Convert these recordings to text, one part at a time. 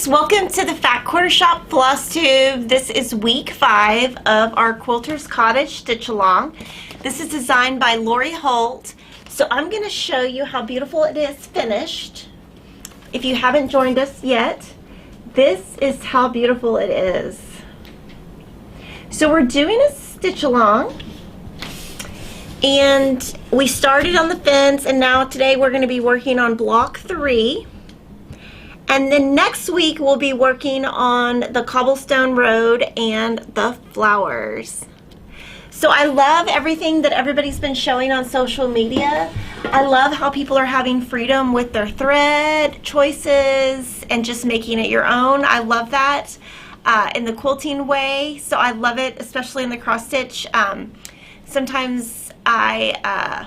guys, welcome to the Fat Quarter Shop FlossTube. This is week 5 of our Quilter's Cottage Stitch Along. This is designed by Lori Holt. So I'm going to show you how beautiful it is finished. If you haven't joined us yet, this is how beautiful it is. So we're doing a stitch along, and we started on the fence, and now today we're going to be working on block 3. And then next week we'll be working on the cobblestone road and the flowers. So I love everything that everybody's been showing on social media. I love how people are having freedom with their thread choices and just making it your own. I love that in the quilting way. So I love it, especially in the cross stitch. Sometimes I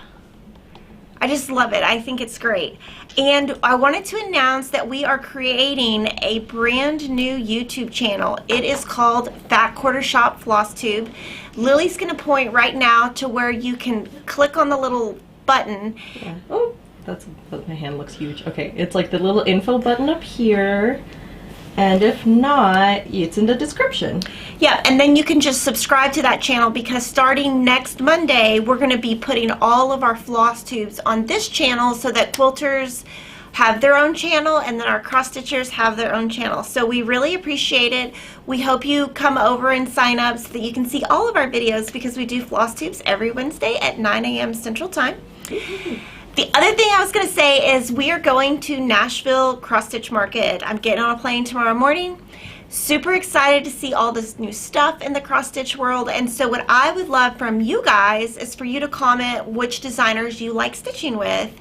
just love it. I think it's great. And I wanted to announce that we are creating a brand new YouTube channel. It is called Fat Quarter Shop FlossTube. Lily's going to point right now to where you can click on the little button. Yeah. Oh, my hand looks huge. Okay, it's like the little info button up here. And if not, it's in the description. Yeah, and then you can just subscribe to that channel, because starting next Monday, we're going to be putting all of our floss tubes on this channel so that quilters have their own channel and then our cross stitchers have their own channel. So we really appreciate it. We hope you come over and sign up so that you can see all of our videos, because we do floss tubes every Wednesday at 9 a.m. Central Time. The other thing I was going to say is we are going to Nashville Cross Stitch Market. I'm getting on a plane tomorrow morning. Super excited to see all this new stuff in the cross stitch world. And so what I would love from you guys is for you to comment which designers you like stitching with,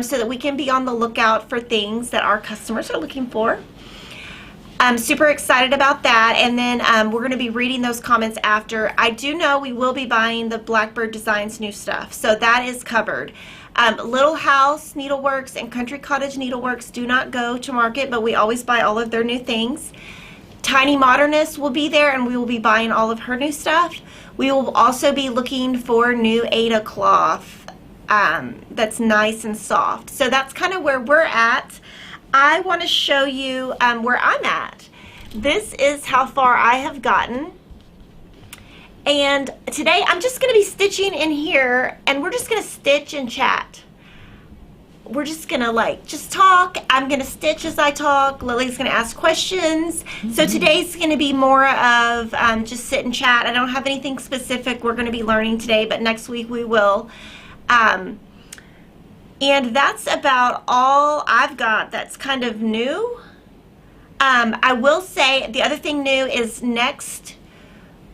so that we can be on the lookout for things that our customers are looking for. I'm super excited about that, and then we're going to be reading those comments after. I do know we will be buying the Blackbird Designs new stuff, so that is covered. Little House Needleworks and Country Cottage Needleworks do not go to market, but we always buy all of their new things. Tiny Modernist will be there, and we will be buying all of her new stuff. We will also be looking for new Ada cloth that's nice and soft. So that's kind of where we're at. I want to show you where I'm at. This is how far I have gotten. And today I'm just going to be stitching in here, and we're just going to stitch and chat. We're just going to just talk. I'm going to stitch as I talk. Lily's going to ask questions. So today's going to be more of just sit and chat. I don't have anything specific we're going to be learning today, but next week we will. And that's about all I've got that's kind of new. I will say the other thing new is next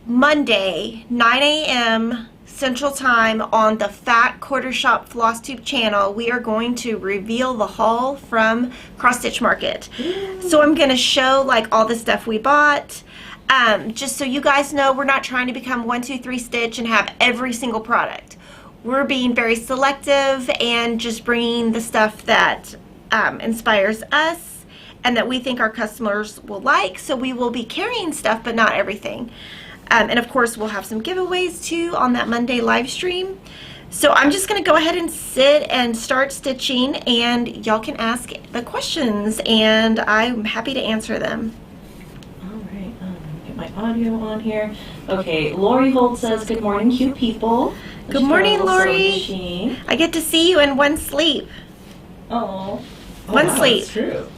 Monday, 9 a.m. Central Time on the Fat Quarter Shop FlossTube channel, we are going to reveal the haul from Cross Stitch Market. So I'm going to show all the stuff we bought. Just so you guys know, we're not trying to become 1, 2, 3 Stitch and have every single product. We're being very selective and just bringing the stuff that inspires us and that we think our customers will like. So we will be carrying stuff, but not everything. And of course, we'll have some giveaways too on that Monday live stream. So I'm just going to go ahead and sit and start stitching, and y'all can ask the questions, and I'm happy to answer them. All right, get my audio on here. Okay, Lori Holt says, "Good morning, cute people." Good morning, Lori. I get to see you in one sleep. Oh, one sleep. That's true.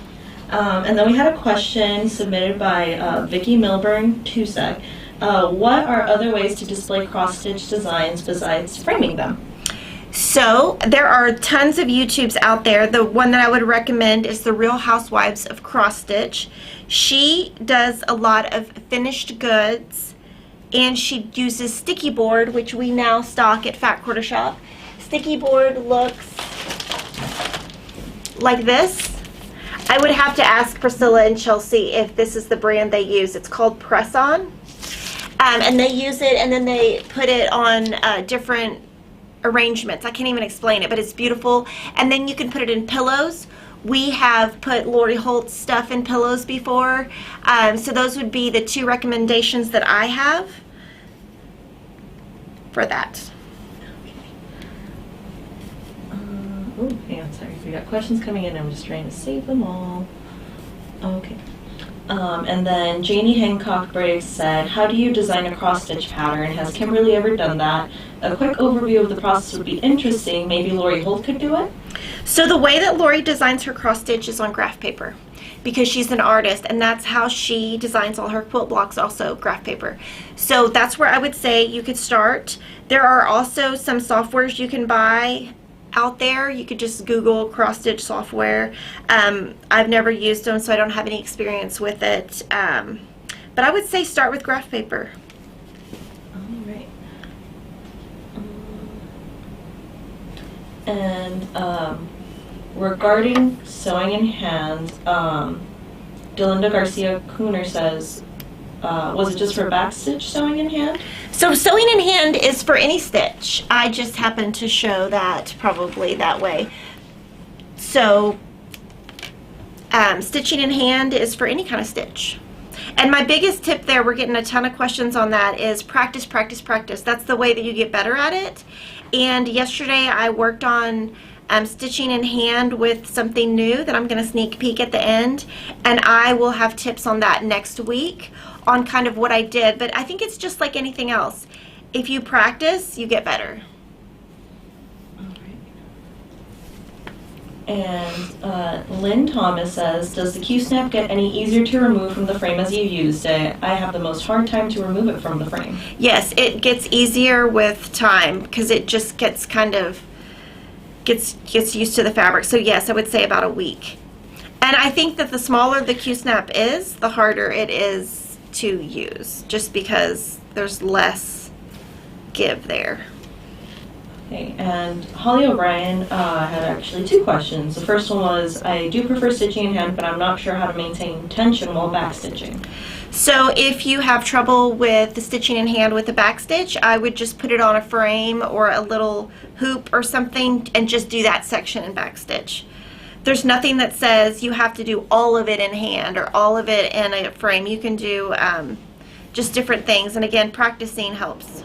And then we had a question submitted by Vicki Milburn Tusek. What are other ways to display cross-stitch designs besides framing them? So there are tons of YouTubes out there. The one that I would recommend is The Real Housewives of Cross Stitch. She does a lot of finished goods, and she uses sticky board, which we now stock at Fat Quarter Shop. Sticky board looks like this. I would have to ask Priscilla and Chelsea if this is the brand they use. It's called Press On. And they use it, and then they put it on different arrangements. I can't even explain it, but it's beautiful. And then you can put it in pillows. We have put Lori Holt's stuff in pillows before. So those would be the 2 recommendations that I have for that. Oh, hang on, sorry. We got questions coming in. I'm just trying to save them all. Okay. And then Janie Hancock Briggs said, how do you design a cross-stitch pattern? Has Kimberly ever done that? A quick overview of the process would be interesting. Maybe Lori Holt could do it? So the way that Lori designs her cross stitch is on graph paper, because she's an artist, and that's how she designs all her quilt blocks, also graph paper. So that's where I would say you could start. There are also some softwares you can buy out there. You could just Google cross stitch software. I've never used them, so I don't have any experience with it. But I would say start with graph paper. All right. And regarding sewing in hand, Delinda Garcia Cooner says, was it just for backstitch sewing in hand? So sewing in hand is for any stitch. I just happened to show that probably that way. So stitching in hand is for any kind of stitch. And my biggest tip there, we're getting a ton of questions on that, is practice, practice, practice. That's the way that you get better at it. And yesterday I worked on stitching in hand with something new that I'm going to sneak peek at the end, and I will have tips on that next week on kind of what I did. But I think it's just like anything else. If you practice, you get better. And Lynn Thomas says, does the Q-snap get any easier to remove from the frame as you used it? I have the most hard time to remove it from the frame. Yes, it gets easier with time because it just gets kind of gets used to the fabric. So yes, I would say about a week. And I think that the smaller the Q-snap is, the harder it is to use, just because there's less give there. Okay, and Holly O'Brien had actually two questions. The first one was, I do prefer stitching in hand, but I'm not sure how to maintain tension while back stitching. So if you have trouble with the stitching in hand with the back stitch, I would just put it on a frame or a little hoop or something and just do that section and back stitch. There's nothing that says you have to do all of it in hand or all of it in a frame. You can do just different things, and again, practicing helps.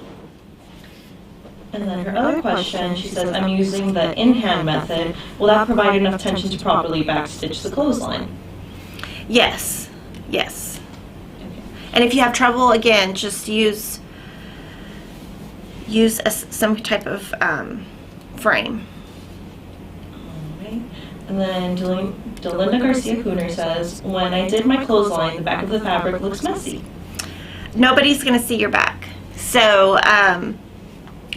And then her other question, she says, I'm using the in-hand method. Will that provide enough tension to properly backstitch the clothesline? Yes, yes. Okay. And if you have trouble, again, just use some type of frame. Alright. And then Delinda Garcia Cooner says, when I did my clothesline, the back of the fabric looks messy. Nobody's going to see your back. So,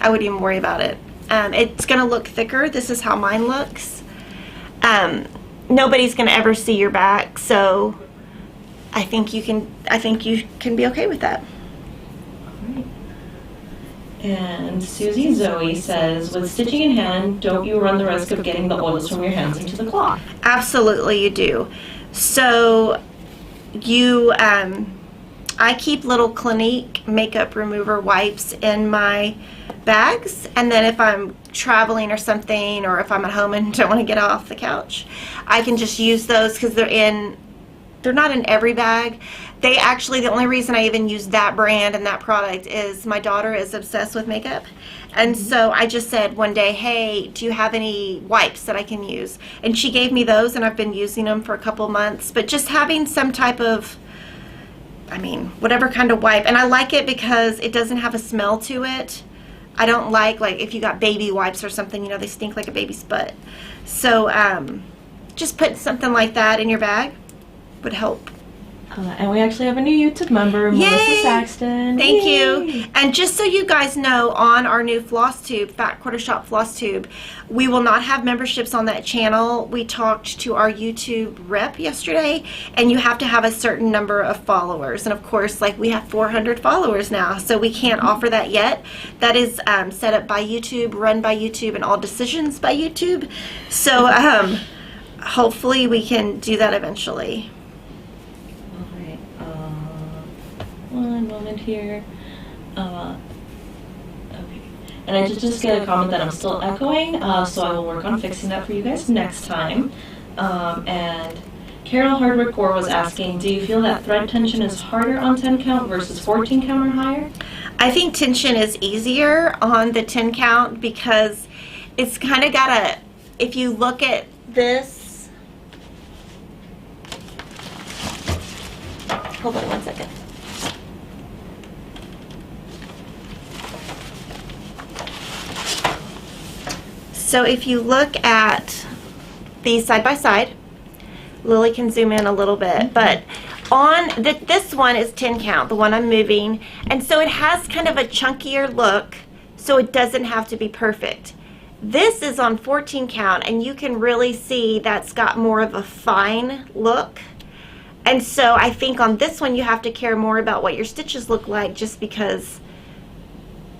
I wouldn't even worry about it. It's going to look thicker. This is how mine looks. Nobody's going to ever see your back, so I think you can be okay with that. All right. And Susie Zoe says, with stitching in hand, don't you run the risk of getting the oils from your hands into the cloth? Absolutely, you do. So you, I keep little Clinique makeup remover wipes in my bags, and then if I'm traveling or something, or if I'm at home and don't want to get off the couch, I can just use those because they're not in every bag. They actually, the only reason I even use that brand and that product is my daughter is obsessed with makeup, and so I just said one day, hey, do you have any wipes that I can use? And she gave me those, and I've been using them for a couple months. But just having some type of, whatever kind of wipe, and I like it because it doesn't have a smell to it. I don't like if you got baby wipes or something, they stink like a baby's butt. So just put something like that in your bag would help. And we actually have a new YouTube member, Yay! Melissa Saxton. Thank Yay! you. And just so you guys know, on our new FlossTube, Fat Quarter Shop FlossTube, we will not have memberships on that channel. We talked to our YouTube rep yesterday, and you have to have a certain number of followers. And of course, we have 400 followers now, so we can't offer that yet. That is set up by YouTube, run by YouTube, and all decisions by YouTube. So hopefully we can do that eventually. One moment here. Okay. And I did just get a comment that I'm still echoing, so I will work on fixing that for you guys next time. And Carol Hardwick Gore was asking, do you feel that thread tension is harder on 10 count versus 14 count or higher? I think tension is easier on the 10 count because it's kind of got a, if you look at this, hold on one second. So if you look at these side by side, Lily can zoom in a little bit, but on this one is 10 count, the one I'm moving, and so it has kind of a chunkier look, so it doesn't have to be perfect. This is on 14 count, and you can really see that's got more of a fine look. And so I think on this one you have to care more about what your stitches look like, just because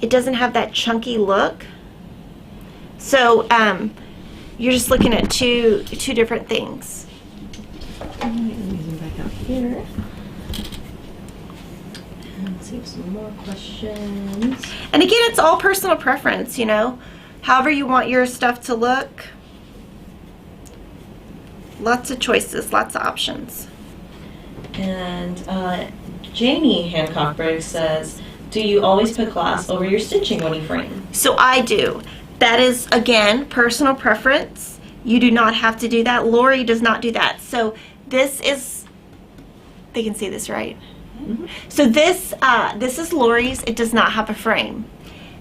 it doesn't have that chunky look. So you're just looking at two different things. Let me zoom back out here. And let's see if some more questions. And again, it's all personal preference, you know. However you want your stuff to look. Lots of choices, lots of options. And Jamie Hancock-Briggs says, do you always put glass over your stitching when you frame? So I do. That is, again, personal preference. You do not have to do that. Lori does not do that. So this is, they can see this, right? Mm-hmm. So this is Lori's. It does not have a frame.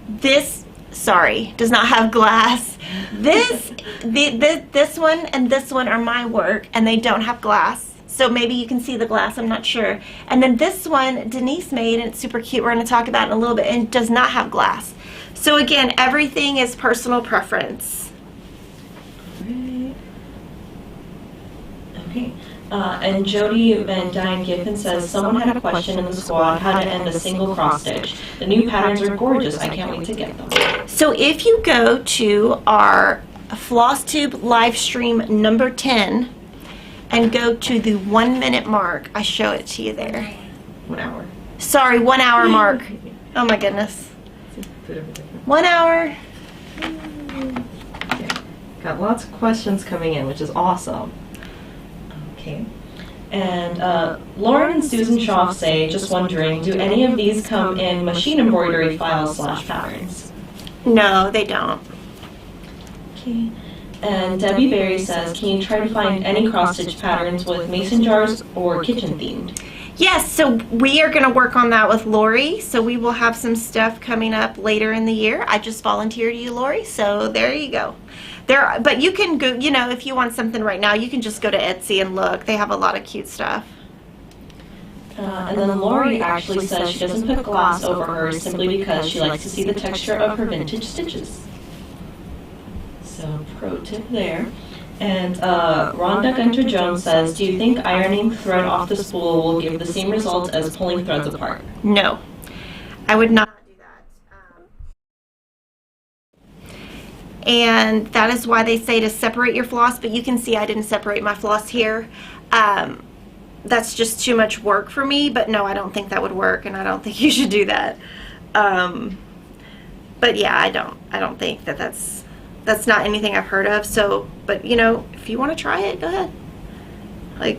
This, sorry, does not have glass. This, this one and this one are my work, and they don't have glass. So maybe you can see the glass, I'm not sure. And then this one Denise made, and it's super cute. We're going to talk about it in a little bit, and it does not have glass. So again, everything is personal preference. Right. Okay. And Jody Van Dyne Giffen says, someone had a question in the squad how to end a single cross stitch. The new patterns are gorgeous. I can't wait to get them. So if you go to our FlossTube live stream number 10 and go to the 1 minute mark, I show it to you there. 1 hour. Sorry, 1 hour mark. Oh my goodness. 1 hour. Okay. Got lots of questions coming in, which is awesome. Okay. And Lauren and Susan Shaw say, just wondering, do any of these come in machine embroidery files / patterns? No, they don't. Okay. And Debbie Berry says, can you try to find any cross-stitch patterns with mason jars or kitchen themed? Yes, so we are going to work on that with Lori. So we will have some stuff coming up later in the year. I just volunteered you, Lori, so there you go. But you can go, you know, if you want something right now, you can just go to Etsy and look. They have a lot of cute stuff. And then Lori actually says she doesn't put glass over hers simply because she likes to see the texture of her vintage stitches. So pro tip there. And Rhonda Gunter-Jones says, do you think ironing thread off the spool will give the same result as pulling threads apart? No, I would not do that. And that is why they say to separate your floss, but you can see I didn't separate my floss here. That's just too much work for me, but no, I don't think that would work, and I don't think you should do that. But yeah, I don't think that's not anything I've heard of. So, but you know, if you want to try it, go ahead. Like,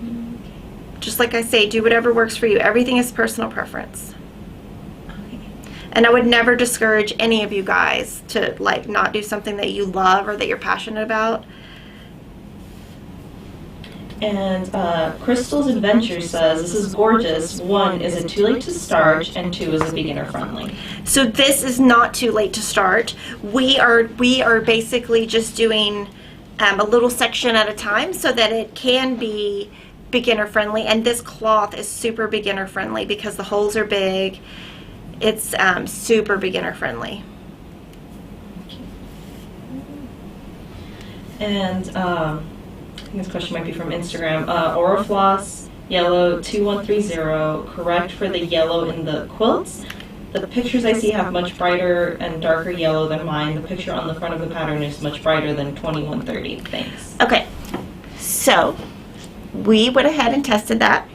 just like I say, do whatever works for you. Everything is personal preference. Okay. And I would never discourage any of you guys to like not do something that you love or that you're passionate about. And Crystal's Adventure says, this is gorgeous. 1, is it too late to start? And 2, is it beginner friendly? So this is not too late to start. We are basically just doing a little section at a time so that it can be beginner friendly. And this cloth is super beginner friendly because the holes are big. It's super beginner friendly. And I think this question might be from Instagram. Orifloss yellow 2130, correct for the yellow in the quilts? The pictures I see have much brighter and darker yellow than mine. The picture on the front of the pattern is much brighter than 2130. Thanks. Okay, so we went ahead and tested that.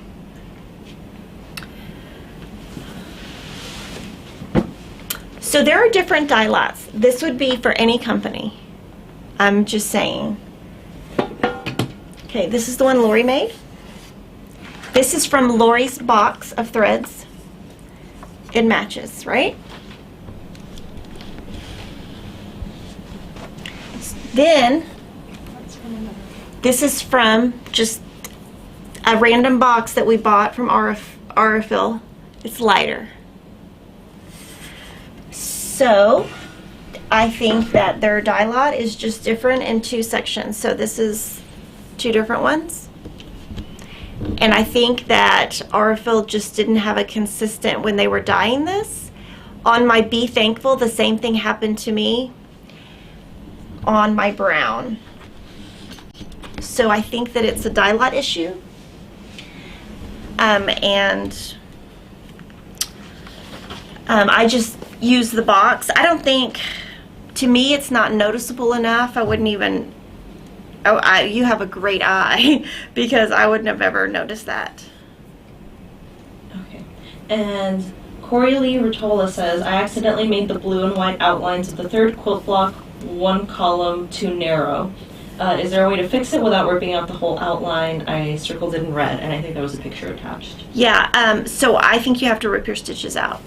So there are different dye lots. This would be for any company. I'm just saying. Okay, this is the one Lori made. This is from Lori's box of threads. It matches, right? Then, this is from just a random box that we bought from Aurifil. It's lighter. So I think that their dye lot is just different in 2 sections. So this is 2 different ones. And I think that Aurifil just didn't have a consistent when they were dyeing this. On my Be Thankful, the same thing happened to me on my brown. So I think that it's a dye lot issue. I just use the box. I don't think, to me, it's not noticeable enough. I wouldn't even, you have a great eye because I wouldn't have ever noticed that. Okay. And Corey Lee Ratola says, I accidentally made the blue and white outlines of the 3rd quilt block 1 column too narrow. Is there a way to fix it without ripping out the whole outline? I circled it in red, and I think there was a picture attached. Yeah, so I think you have to rip your stitches out.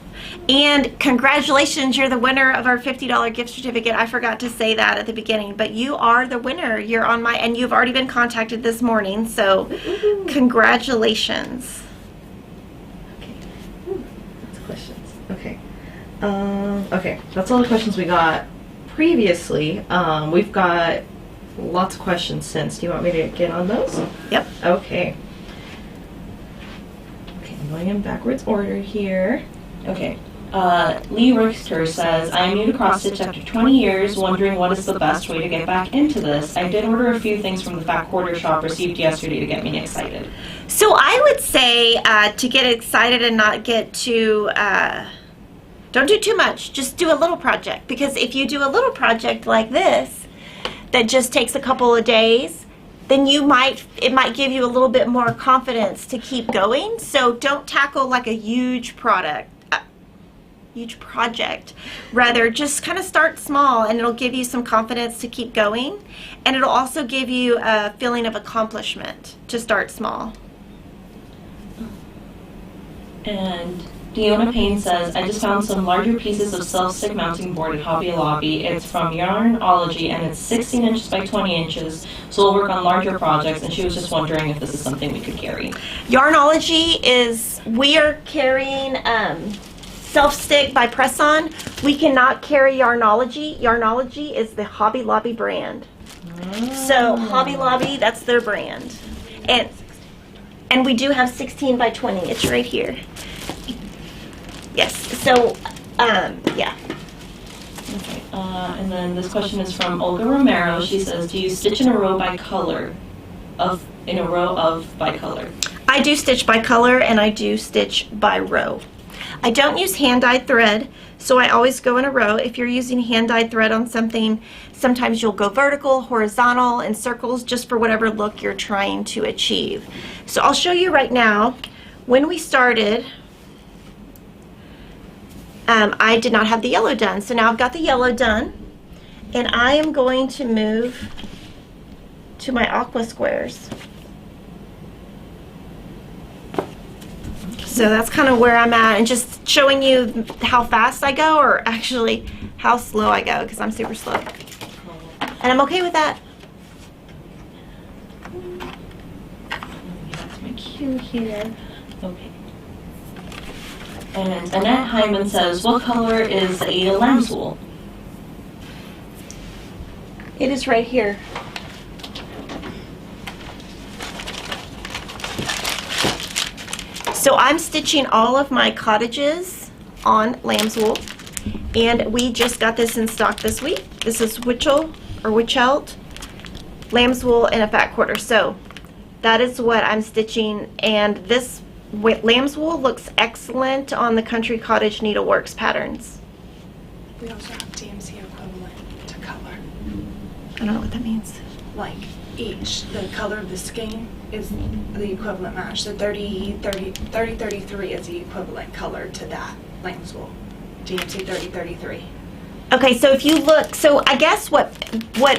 And congratulations, you're the winner of our $50 gift certificate. I forgot to say that at the beginning, but you are the winner. You're on my, and you've already been contacted this morning, so congratulations. Okay. That's questions. Okay. Okay, that's all the questions we got previously. We've got lots of questions since. Do you want me to get on those? Yep. Okay. Okay, I'm going in backwards order here. Okay. Lee Richter says, I am new to cross stitch after 20 years, wondering what is the best way to get back into this. I did order a few things from the Fat Quarter shop received yesterday to get me excited. So I would say to get excited and not get too, don't do too much. Just do a little project, because if you do a little project like this that just takes a couple of days, then it might give you a little bit more confidence to keep going. So don't tackle like a huge project. Rather, just kind of start small, and it'll give you some confidence to keep going, and it'll also give you a feeling of accomplishment to start small. And Deanna Payne says, I just found some larger pieces of self-stick mounting board at Hobby Lobby. It's from Yarnology, and it's 16 inches by 20 inches, so we'll work on larger projects, and she was just wondering if this is something we could carry. Yarnology is, we are carrying Self-Stick by Press-On. We cannot carry Yarnology. Yarnology is the Hobby Lobby brand. So Hobby Lobby, that's their brand. And we do have 16 by 20. It's right here. Yes. So, yeah. Okay. And then this question is from Olga Romero. She says, do you stitch in a row by color? By color? I do stitch by color, and I do stitch by row. I don't use hand-dyed thread, so I always go in a row. If you're using hand-dyed thread on something, sometimes you'll go vertical, horizontal, and circles just for whatever look you're trying to achieve. So I'll show you right now. When we started, I did not have the yellow done, so now I've got the yellow done, and I am going to move to my aqua squares. So that's kind of where I'm at, and just showing you how fast I go, or actually how slow I go, because I'm super slow. And I'm okay with that. That's my cue here. Okay. And Annette Hyman says, what color is a Lambswool? It is right here. So I'm stitching all of my cottages on Lambswool, and we just got this in stock this week. This is Witchelt Lambswool in a fat quarter. So that is what I'm stitching, and this Lambswool looks excellent on the Country Cottage Needleworks patterns. We also have DMC equivalent to color. I don't know what that means. Like the color of the skein is the equivalent match. So 3033 is the equivalent color to that Lambswool. DMC 3033. Okay, so if you look, so I guess what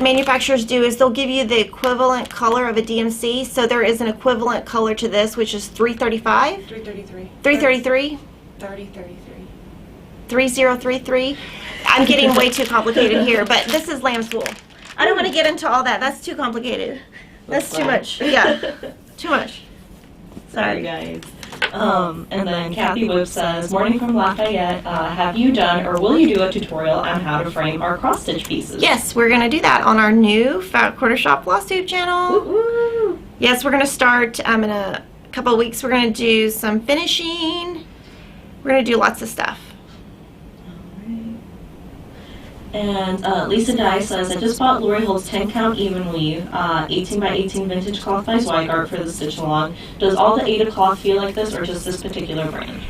manufacturers do is they'll give you the equivalent color of a DMC. So there is an equivalent color to this, which is 335? 333. 333? 3033. 3033. I'm getting way too complicated here, but this is Lambswool. I don't want to get into all that. That's too complicated. That's too much. Yeah, too much. Sorry, guys. And then Kathy Whip says, morning from Lafayette, have you done or will you do a tutorial on how to frame our cross stitch pieces? Yes, we're going to do that on our new Fat Quarter Shop FlossTube channel. Woo-woo. Yes, we're going to start in a couple of weeks. We're going to do some finishing. We're going to do lots of stuff. And Lisa Dye says, I just bought Lori Holt's 10 count even weave, 18 by 18 vintage cloth by Zweigart for the stitch along. Does all the Ada cloth feel like this or just this particular brand?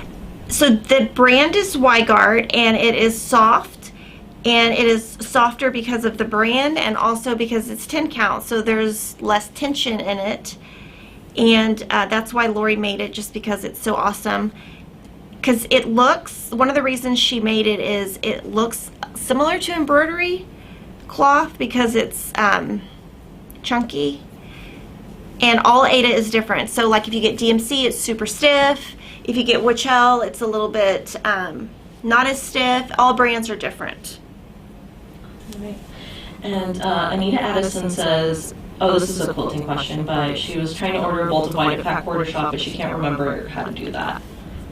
So the brand is Zweigart, and it is soft, and it is softer because of the brand and also because it's 10 count, so there's less tension in it. And that's why Lori made it, just because it's so awesome. Because it looks, one of the reasons she made it is it looks similar to embroidery cloth because it's chunky, and all Ada is different. So like if you get DMC, it's super stiff. If you get Wichell, it's a little bit not as stiff. All brands are different. Right. And Anita Addison says, oh, this is a quilting question, but she was trying to order a bolt of white at Fat Quarter Shop, but she can't remember how to do that.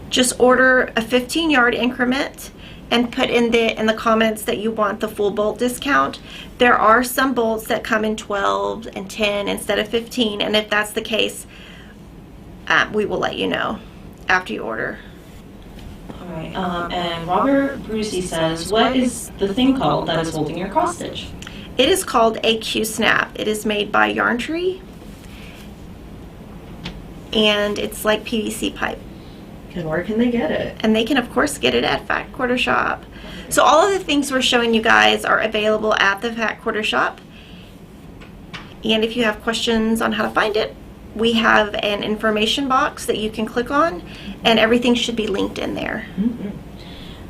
Just order a 15-yard increment and put in the comments that you want the full bolt discount. There are some bolts that come in 12 and 10 instead of 15, and if that's the case, we will let you know after you order. All right. And Robert Brucey says, what is the thing called that is holding your cross stitch? It is called a Q-snap. It is made by Yarn Tree, and it's like PVC pipe. And where can they get it? And they can, of course, get it at Fat Quarter Shop. So all of the things we're showing you guys are available at the Fat Quarter Shop. And if you have questions on how to find it, we have an information box that you can click on, and everything should be linked in there. Mm-hmm.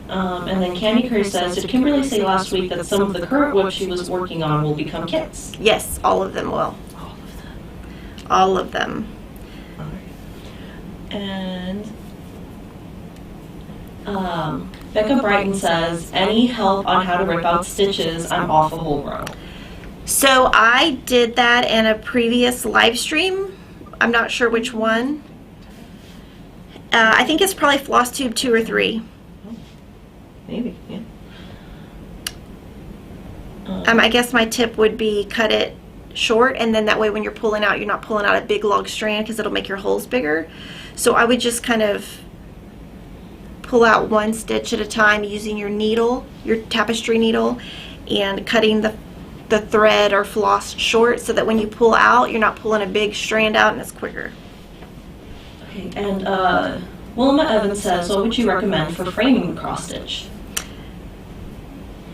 And then Candy Curry says, did Kimberly say last week that some of the current whips she was working on will become kits? Yes, all of them will. All of them. All of them. All right. And Becca Brighton says, any help on how to rip out stitches? I'm off a whole row. So I did that in a previous live stream. I'm not sure which one. I think it's probably FlossTube 2 or 3. Maybe, yeah. I guess my tip would be cut it short, and then that way when you're pulling out, you're not pulling out a big log strand because it'll make your holes bigger. So I would just kind of pull out one stitch at a time using your needle, your tapestry needle, and cutting the thread or floss short so that when you pull out, you're not pulling a big strand out and it's quicker. Okay, and Wilma Evans says, what would you recommend for framing the cross stitch?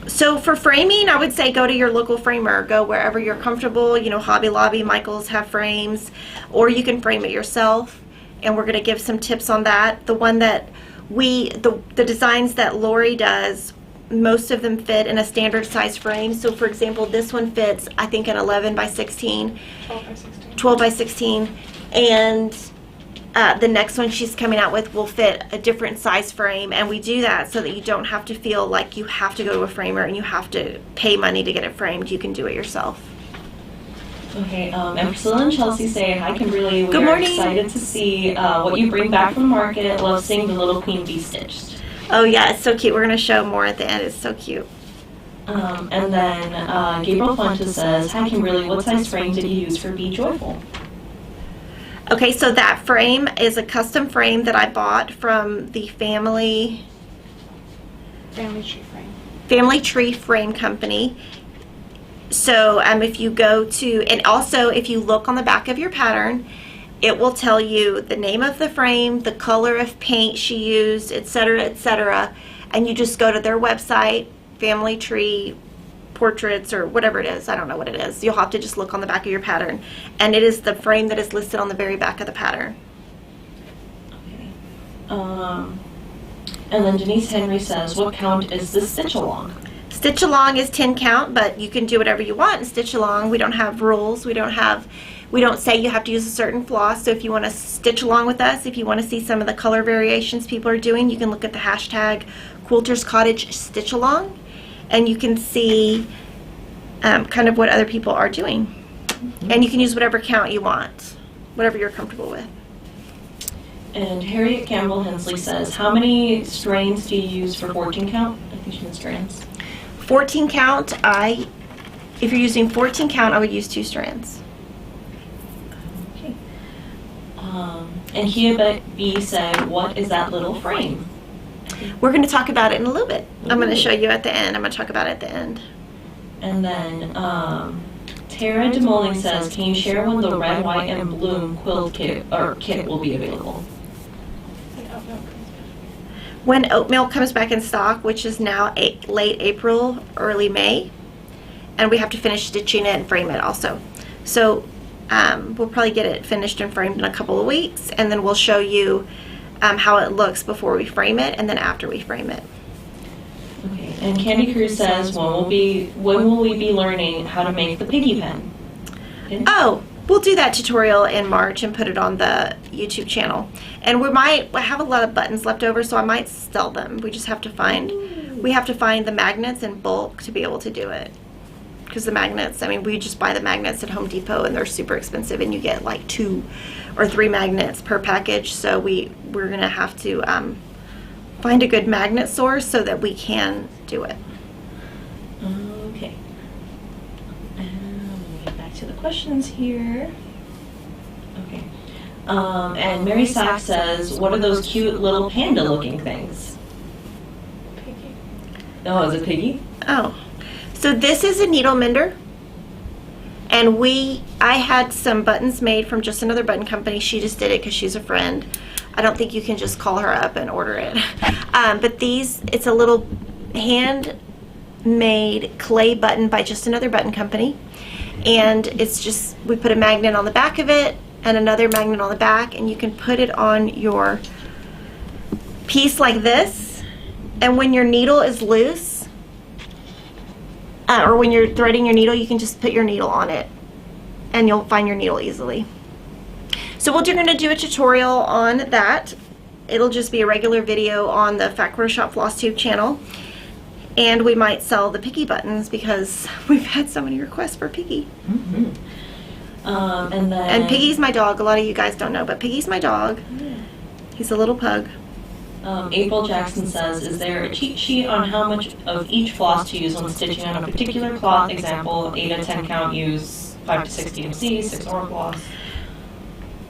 So for framing, I would say go to your local framer. Go wherever you're comfortable. You know, Hobby Lobby, Michael's have frames, or you can frame it yourself. And we're going to give some tips on that. The one that the designs that Lori does, most of them fit in a standard size frame. So for example, this one fits, I think, an 11 by 16, 12 by 16, and the next one she's coming out with will fit a different size frame, and we do that so that you don't have to feel like you have to go to a framer and you have to pay money to get it framed. You can do it yourself. Okay, and Priscilla and Chelsea say, hi Kimberly, Good we're morning. excited to see what you bring back from the market. Love seeing the little queen bee stitched. Oh yeah, it's so cute. We're going to show more at the end. It's so cute. And then Gabriel Fuentes says, hi Kimberly, what size frame did you use for Be Joyful? Okay, so that frame is a custom frame that I bought from the Family Tree Frame Company. So if you go to, and also if you look on the back of your pattern, it will tell you the name of the frame, the color of paint she used, etc., and you just go to their website, Family Tree Portraits or whatever it is. I don't know what it is. You'll have to just look on the back of your pattern, and it is the frame that is listed on the very back of the pattern. Okay. And then Denise Henry says, what count is this stitch along? Stitch along is 10 count, but you can do whatever you want and stitch along. We don't have rules. We don't say you have to use a certain floss. So if you want to stitch along with us, if you want to see some of the color variations people are doing, you can look at the hashtag Quilter's Cottage Stitch Along, and you can see kind of what other people are doing. And you can use whatever count you want, whatever you're comfortable with. And Harriet Campbell Hensley says, how many strains do you use for 14 count? I think she means strands. 14 count, if you're using 14 count, I would use 2 strands. Okay. And Kia B said, what is that little frame? We're going to talk about it in a little bit. I'm going to show you at the end. I'm going to talk about it at the end. And then Tara DeMolding says, can you share when the red, white, and bloom quilt kit will be available? When oatmeal comes back in stock, which is now late April, early May, and we have to finish stitching it and frame it also. So we'll probably get it finished and framed in a couple of weeks, and then we'll show you how it looks before we frame it and then after we frame it. Okay. And Candy Cruz says, when will we be learning how to make the piggy pen? Oh, we'll do that tutorial in March and put it on the YouTube channel. And we have a lot of buttons left over, so I might sell them. We just have to find the magnets in bulk to be able to do it. Because the magnets, I mean, we just buy the magnets at Home Depot and they're super expensive, and you get like 2 or 3 magnets per package. So we're gonna have to find a good magnet source so that we can do it. Okay. And we'll get back to the questions here. Okay. And Mary Sack says, what are those cute little panda looking things? Piggy. Oh, is it Piggy? Oh, so this is a needle mender, and I had some buttons made from just another button company. She just did it because she's a friend. I don't think you can just call her up and order it. But it's a little handmade clay button by just another button company, and it's just, we put a magnet on the back of it and another magnet on the back, and you can put it on your piece like this, and when your needle is loose, or when you're threading your needle, you can just put your needle on it and you'll find your needle easily. So we're going to do a tutorial on that. It'll just be a regular video on the Fat Quarter Shop FlossTube channel, and we might sell the Piggy buttons because we've had so many requests for Piggy. Mm-hmm. And Piggy's my dog. A lot of you guys don't know, but Piggy's my dog. Yeah. He's a little pug. April Jackson says, is there a cheat sheet on how much of each floss to use when stitching on a particular cloth? Example, 8 to 10 count, use 5 to 6 DMC, 6 or floss.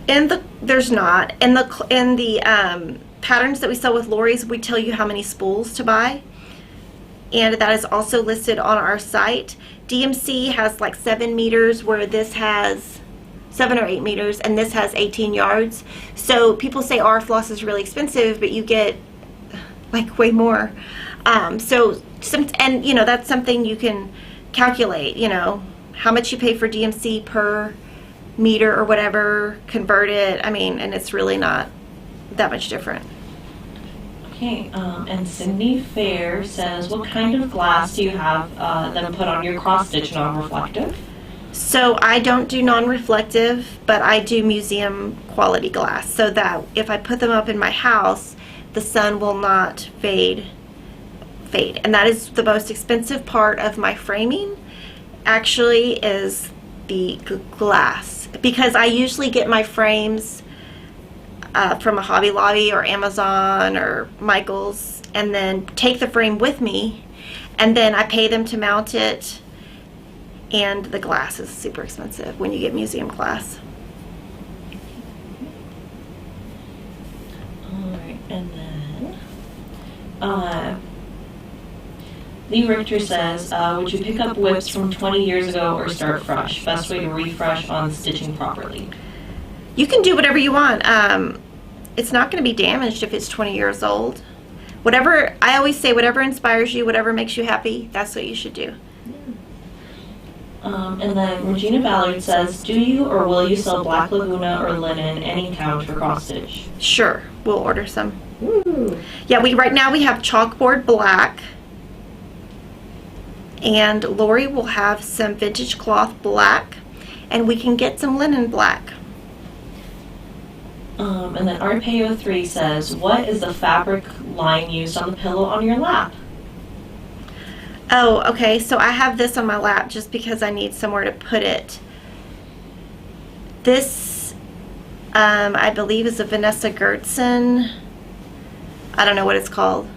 There's not. In the patterns that we sell with Lori's, we tell you how many spools to buy, and that is also listed on our site. DMC has like 7 meters, where this has 7 or 8 meters, and this has 18 yards. So people say our floss is really expensive, but you get like way more. And you know, that's something you can calculate, you know, how much you pay for DMC per meter or whatever, convert it. I mean, and it's really not that much different. Okay, and Cindy Fair says, what kind of glass do you have them put on your cross-stitch non-reflective? So I don't do non-reflective, but I do museum quality glass, so that if I put them up in my house, the sun will not fade. And that is the most expensive part of my framing, actually, is the glass, because I usually get my frames from a Hobby Lobby or Amazon or Michael's, and then take the frame with me, and then I pay them to mount it. And the glass is super expensive when you get museum glass. Alright, and then Lee Richter says, would you pick up whips from 20 years ago or start fresh? Best way to refresh on stitching properly. You can do whatever you want. It's not going to be damaged if it's 20 years old. Whatever, I always say, whatever inspires you, whatever makes you happy, that's what you should do. And then Regina Ballard says, do you or will you sell Black Laguna or linen any count for cross stitch? Sure, we'll order some. Ooh. Yeah, right now we have chalkboard black, and Lori will have some vintage cloth black, and we can get some linen black. And then Arpeo3 says, what is the fabric line used on the pillow on your lap? Oh, okay, so I have this on my lap just because I need somewhere to put it. This I believe is a Vanessa Gertson. I don't know what it's called.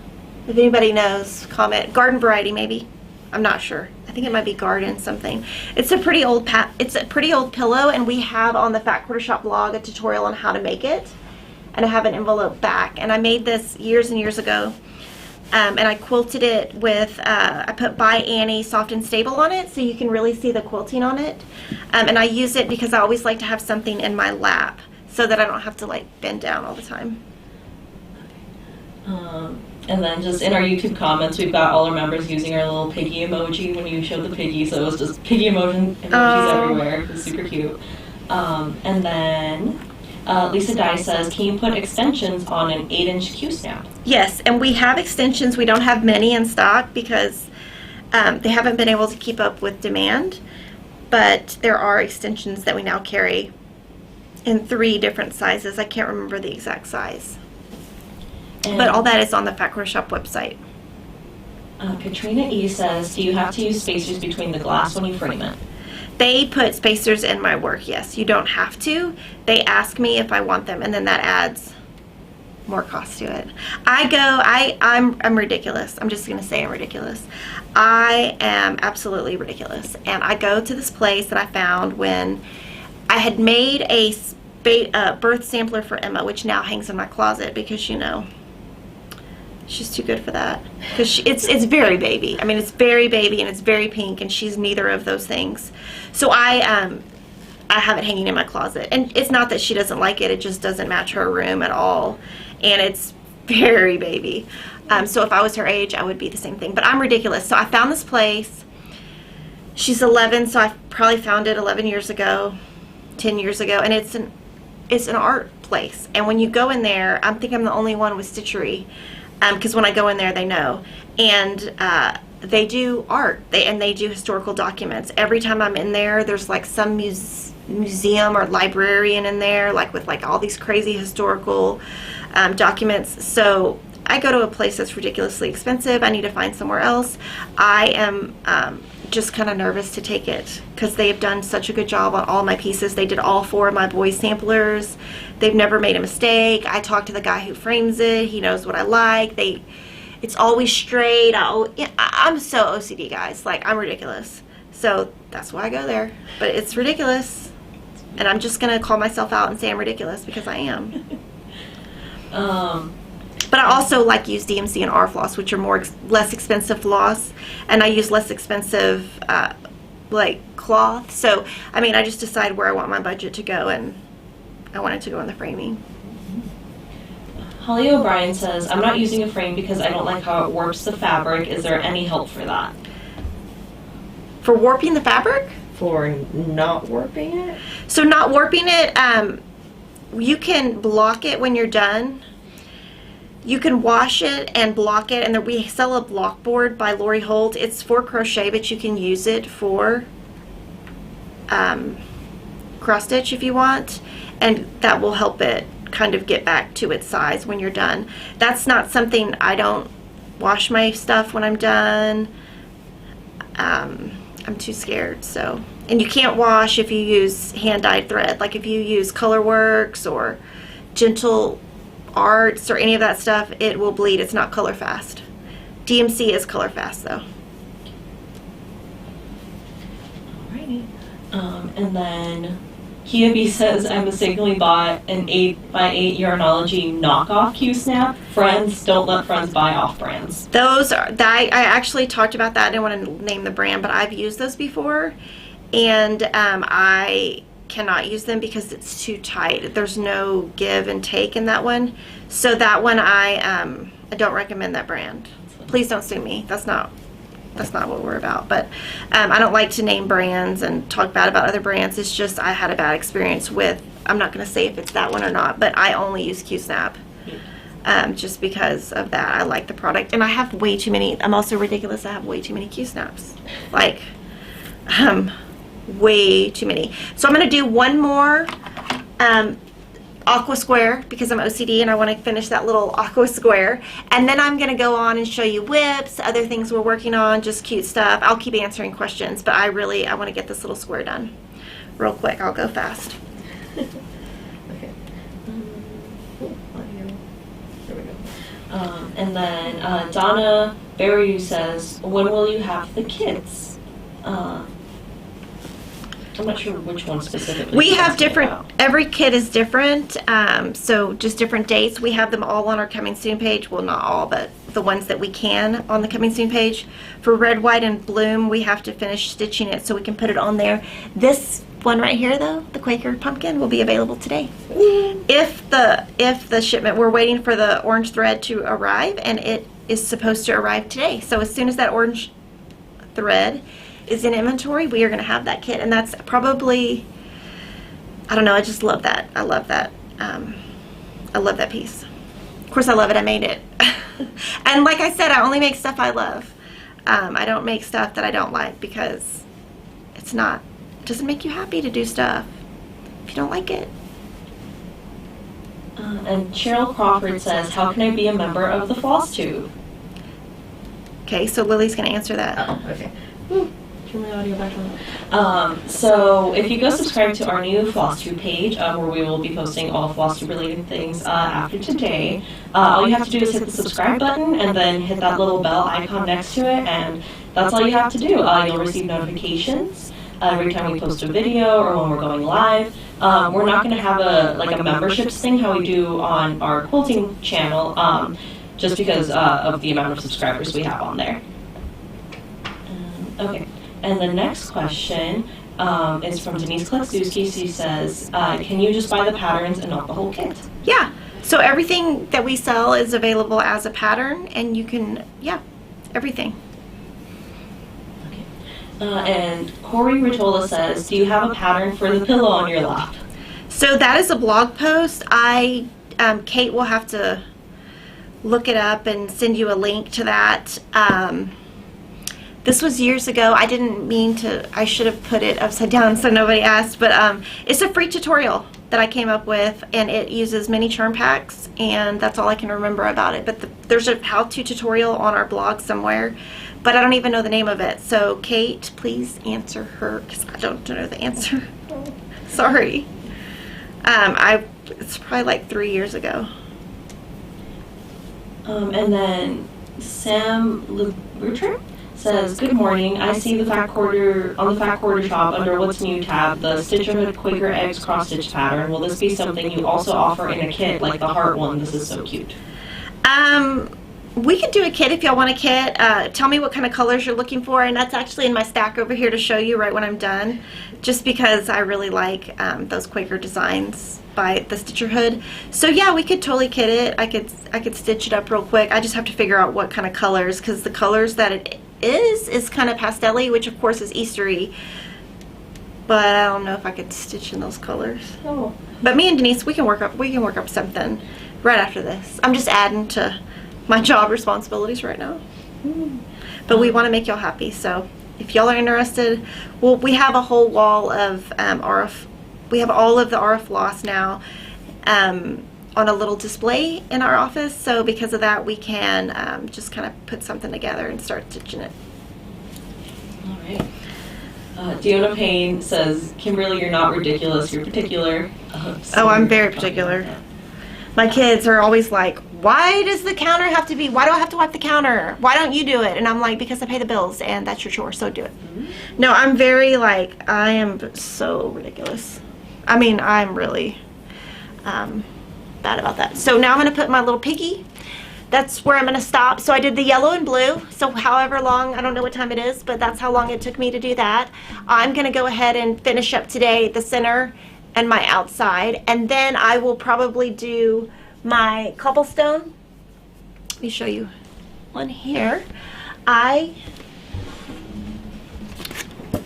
If anybody knows, comment. Garden Variety, maybe. I'm not sure. I think it might be Garden something. It's a pretty old pillow, and we have on the Fat Quarter Shop blog a tutorial on how to make it. And I have an envelope back. And I made this years and years ago. And I quilted it with, I put By Annie Soft and Stable on it, so you can really see the quilting on it. And I use it because I always like to have something in my lap so that I don't have to like bend down all the time. And then just in our YouTube comments, we've got all our members using our little piggy emoji when you showed the piggy, so it was just piggy emojis everywhere. It was super cute. And then Lisa Dye says, can you put extensions on an 8-inch Q-snap? Yes, and we have extensions. We don't have many in stock because they haven't been able to keep up with demand, but there are extensions that we now carry in 3 different sizes. I can't remember the exact size. But all that is on the Fat Quarter Shop website. Katrina E. says, do you have to use spacers between the glass when you frame it? They put spacers in my work, yes. You don't have to. They ask me if I want them, and then that adds more cost to it. I'm ridiculous. I'm just going to say I'm ridiculous. I am absolutely ridiculous. And I go to this place that I found when I had made a birth sampler for Emma, which now hangs in my closet because, you know, she's too good for that. Because it's very baby. I mean, it's very baby and it's very pink, and she's neither of those things. So I have it hanging in my closet. And it's not that she doesn't like it. It just doesn't match her room at all. And it's very baby. So if I was her age, I would be the same thing. But I'm ridiculous. So I found this place. She's 11, so I probably found it 11 years ago, 10 years ago. And it's an art place. And when you go in there, I think I'm the only one with stitchery. Because when I go in there, they know. And they do art. They do historical documents. Every time I'm in there, there's like some museum or librarian in there, like with like all these crazy historical documents. So I go to a place that's ridiculously expensive. I need to find somewhere else. I am just kind of nervous to take it because they have done such a good job on all my pieces. They did all 4 of my boys' samplers. They've never made a mistake. I talked to the guy who frames it. He knows what I like. It's always straight. I'm so OCD, guys. Like, I'm ridiculous. So that's why I go there. But it's ridiculous. And I'm just going to call myself out and say I'm ridiculous because I am. But I also like use DMC and R floss, which are less expensive floss, and I use less expensive like cloth. So I mean, I just decide where I want my budget to go, and I want it to go in the framing. Holly O'Brien says, I'm not using a frame because I don't like how it warps the fabric. Is there any help for that? For warping the fabric? For not warping it? So not warping it, you can block it when you're done. You can wash it and block it, and we sell a block board by Lori Holt. It's for crochet, but you can use it for cross stitch if you want, and that will help it kind of get back to its size when you're done. That's not something, I don't wash my stuff when I'm done. I'm too scared, so. And you can't wash if you use hand-dyed thread. Like if you use Colorworks or Gentle Arts or any of that stuff, it will bleed. It's not color fast. DMC is color fast though. Alrighty. And then Kiabi says, I mistakenly bought an 8x8 Yarnology knockoff Q-snap. Friends, don't let friends buy off brands. Those are, I actually talked about that. I didn't want to name the brand, but I've used those before, and I cannot use them because it's too tight. There's no give and take in that one. So that one I don't recommend that brand. Please don't sue me. That's not what we're about. But I don't like to name brands and talk bad about other brands. It's just I had a bad experience with, I'm not going to say if it's that one or not, but I only use Q-snap just because of that. I like the product, and I have way too many. I'm also ridiculous. I have way too many Q-snaps. Like way too many. So I'm going to do one more aqua square because I'm OCD and I want to finish that little aqua square, and then I'm going to go on and show you whips, other things we're working on, just cute stuff. I'll keep answering questions, but I want to get this little square done real quick. I'll go fast. Okay. There we go. And then Donna Barry says, when will you have the kids? I'm not sure which one specifically. We she's have asking different, about. every kid is different, so just different dates. We have them all on our coming soon page. Well, not all, but the ones that we can on the coming soon page. For red, white, and bloom, we have to finish stitching it so we can put it on there. This one right here, though, the Quaker pumpkin, will be available today. If the shipment, we're waiting for the orange thread to arrive, and it is supposed to arrive today. So as soon as that orange thread is in inventory, we are going to have that kit, and that's probably, I don't know, I just love that. I love that. I love that piece. Of course, I love it. I made it. And like I said, I only make stuff I love. I don't make stuff that I don't like, because it doesn't make you happy to do stuff if you don't like it. And Cheryl Crawford says, how can I be a member of the FlossTube? Okay, so Lily's going to answer that. Oh, okay. Turn my audio back on. So if you go subscribe to our new FlossTube page, where we will be posting all FlossTube related things after today, all you have to do is hit the subscribe button and then hit that little bell icon next to it, and that's all you have to do. You'll receive notifications every time we post a video or when we're going live. We're not going to have a memberships thing how we do on our quilting channel, just because of the amount of subscribers we have on there. Okay. And the next question is from Denise Klexuski. She says, can you just buy the patterns and not the whole kit? Yeah, so everything that we sell is available as a pattern, and you can, yeah, everything. Okay. And Corey Ritola says, do you have a pattern for the pillow on your lap? So that is a blog post. Kate will have to look it up and send you a link to that. This was years ago. I didn't mean to, I should have put it upside down so nobody asked, but it's a free tutorial that I came up with, and it uses mini charm packs, and that's all I can remember about it. But there's a how-to tutorial on our blog somewhere, but I don't even know the name of it. So Kate, please answer her, because I don't know the answer. Sorry. It's probably like 3 years ago. And then Sam Luther says, good morning. I see the Fat Quarter on the Fat Quarter shop under What's New tab, the Stitcherhood Quaker Eggs cross stitch pattern. Will this be something you also offer in a kit like the heart one? This is so cute. We could do a kit if y'all want a kit. Tell me what kind of colors you're looking for, and that's actually in my stack over here to show you right when I'm done, just because I really like those Quaker designs by the Stitcherhood. So yeah, we could totally kit it. I could stitch it up real quick. I just have to figure out what kind of colors, because the colors that it is kind of pastel-y, which of course is Eastery, but I don't know if I could stitch in those colors. Oh. But me and Denise, we can work up something right after this. I'm just adding to my job responsibilities right now. But we want to make y'all happy, so if y'all are interested, well, we have a whole wall of we have all of the RF floss now on a little display in our office, so because of that we can just kind of put something together and start stitching it. All right. Deona Payne says, Kimberly, you're not ridiculous, you're particular. Oh, I'm very particular. My kids are always like, why does the counter have to be, why do I have to wipe the counter? Why don't you do it? And I'm like, because I pay the bills and that's your chore, so do it. No, I'm very like, I am so ridiculous. I mean, I'm really bad about that. So now I'm going to put my little piggy. That's where I'm going to stop. So I did the yellow and blue. So however long, I don't know what time it is, but that's how long it took me to do that. I'm going to go ahead and finish up today the center and my outside, and then I will probably do my cobblestone. Let me show you one here. I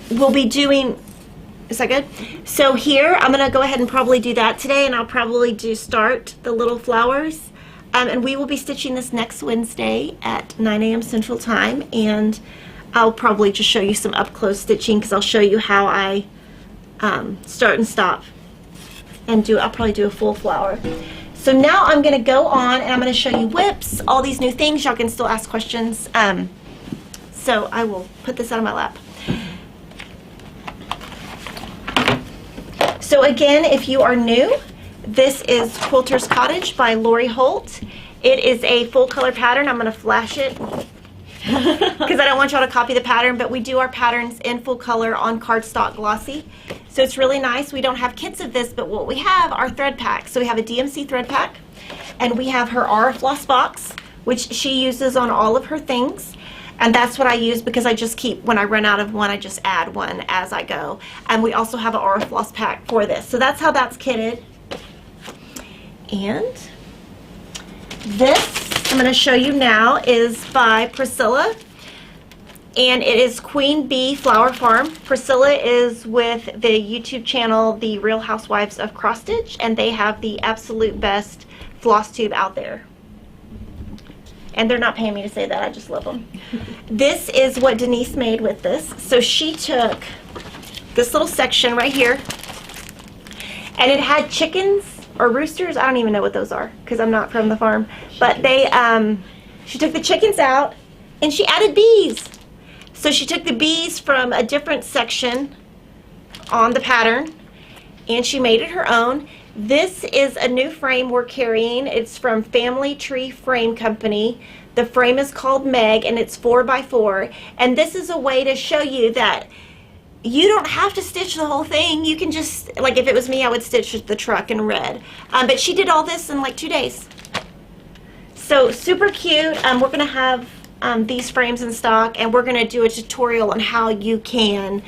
will be doing, is that good? So here, I'm gonna go ahead and probably do that today, and I'll probably start the little flowers. And we will be stitching this next Wednesday at 9 a.m. Central Time, and I'll probably just show you some up close stitching, because I'll show you how I start and stop. And I'll probably do a full flower. So now I'm going to go on and I'm going to show you whips, all these new things. Y'all can still ask questions. So I will put this out of my lap. So again, if you are new, This is Quilter's Cottage by Lori Holt. It is a full color pattern. I'm going to flash it because I don't want y'all to copy the pattern, but we do our patterns in full color on cardstock glossy. So it's really nice. We don't have kits of this, but what we have are thread packs. So we have a DMC thread pack, and we have her Aura Floss box, which she uses on all of her things. And that's what I use because I just keep, when I run out of one, I just add one as I go. And we also have an Aura Floss pack for this. So that's how that's kitted. And this I'm going to show you now is by Priscilla, and it is Queen Bee Flower Farm. Priscilla is with the YouTube channel The Real Housewives of Cross Stitch, and they have the absolute best floss tube out there. And they're not paying me to say that, I just love them. This is what Denise made with this. So she took this little section right here, and it had chickens or roosters, I don't even know what those are because I'm not from the farm, but they she took the chickens out and she added bees. So she took the bees from a different section on the pattern and she made it her own. This is a new frame we're carrying. It's from Family Tree Frame Company. The frame is called Meg and it's 4x4, and this is a way to show you that you don't have to stitch the whole thing. You can just, like if it was me, I would stitch the truck in red. But she did all this in like 2 days. So super cute. We're going to have these frames in stock, and we're going to do a tutorial on how you can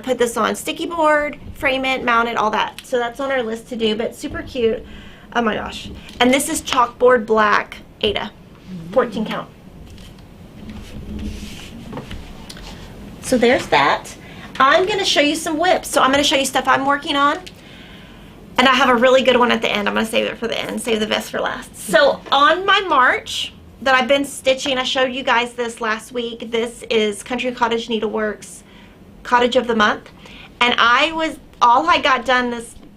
put this on sticky board, frame it, mount it, all that. So that's on our list to do, but super cute. Oh my gosh. And this is chalkboard black Ada, 14 count. So there's that. I'm going to show you some whips. So I'm going to show you stuff I'm working on. And I have a really good one at the end. I'm going to save it for the end. Save the best for last. So on my March that I've been stitching, I showed you guys this last week. This is Country Cottage Needlework's Cottage of the Month. And all I got done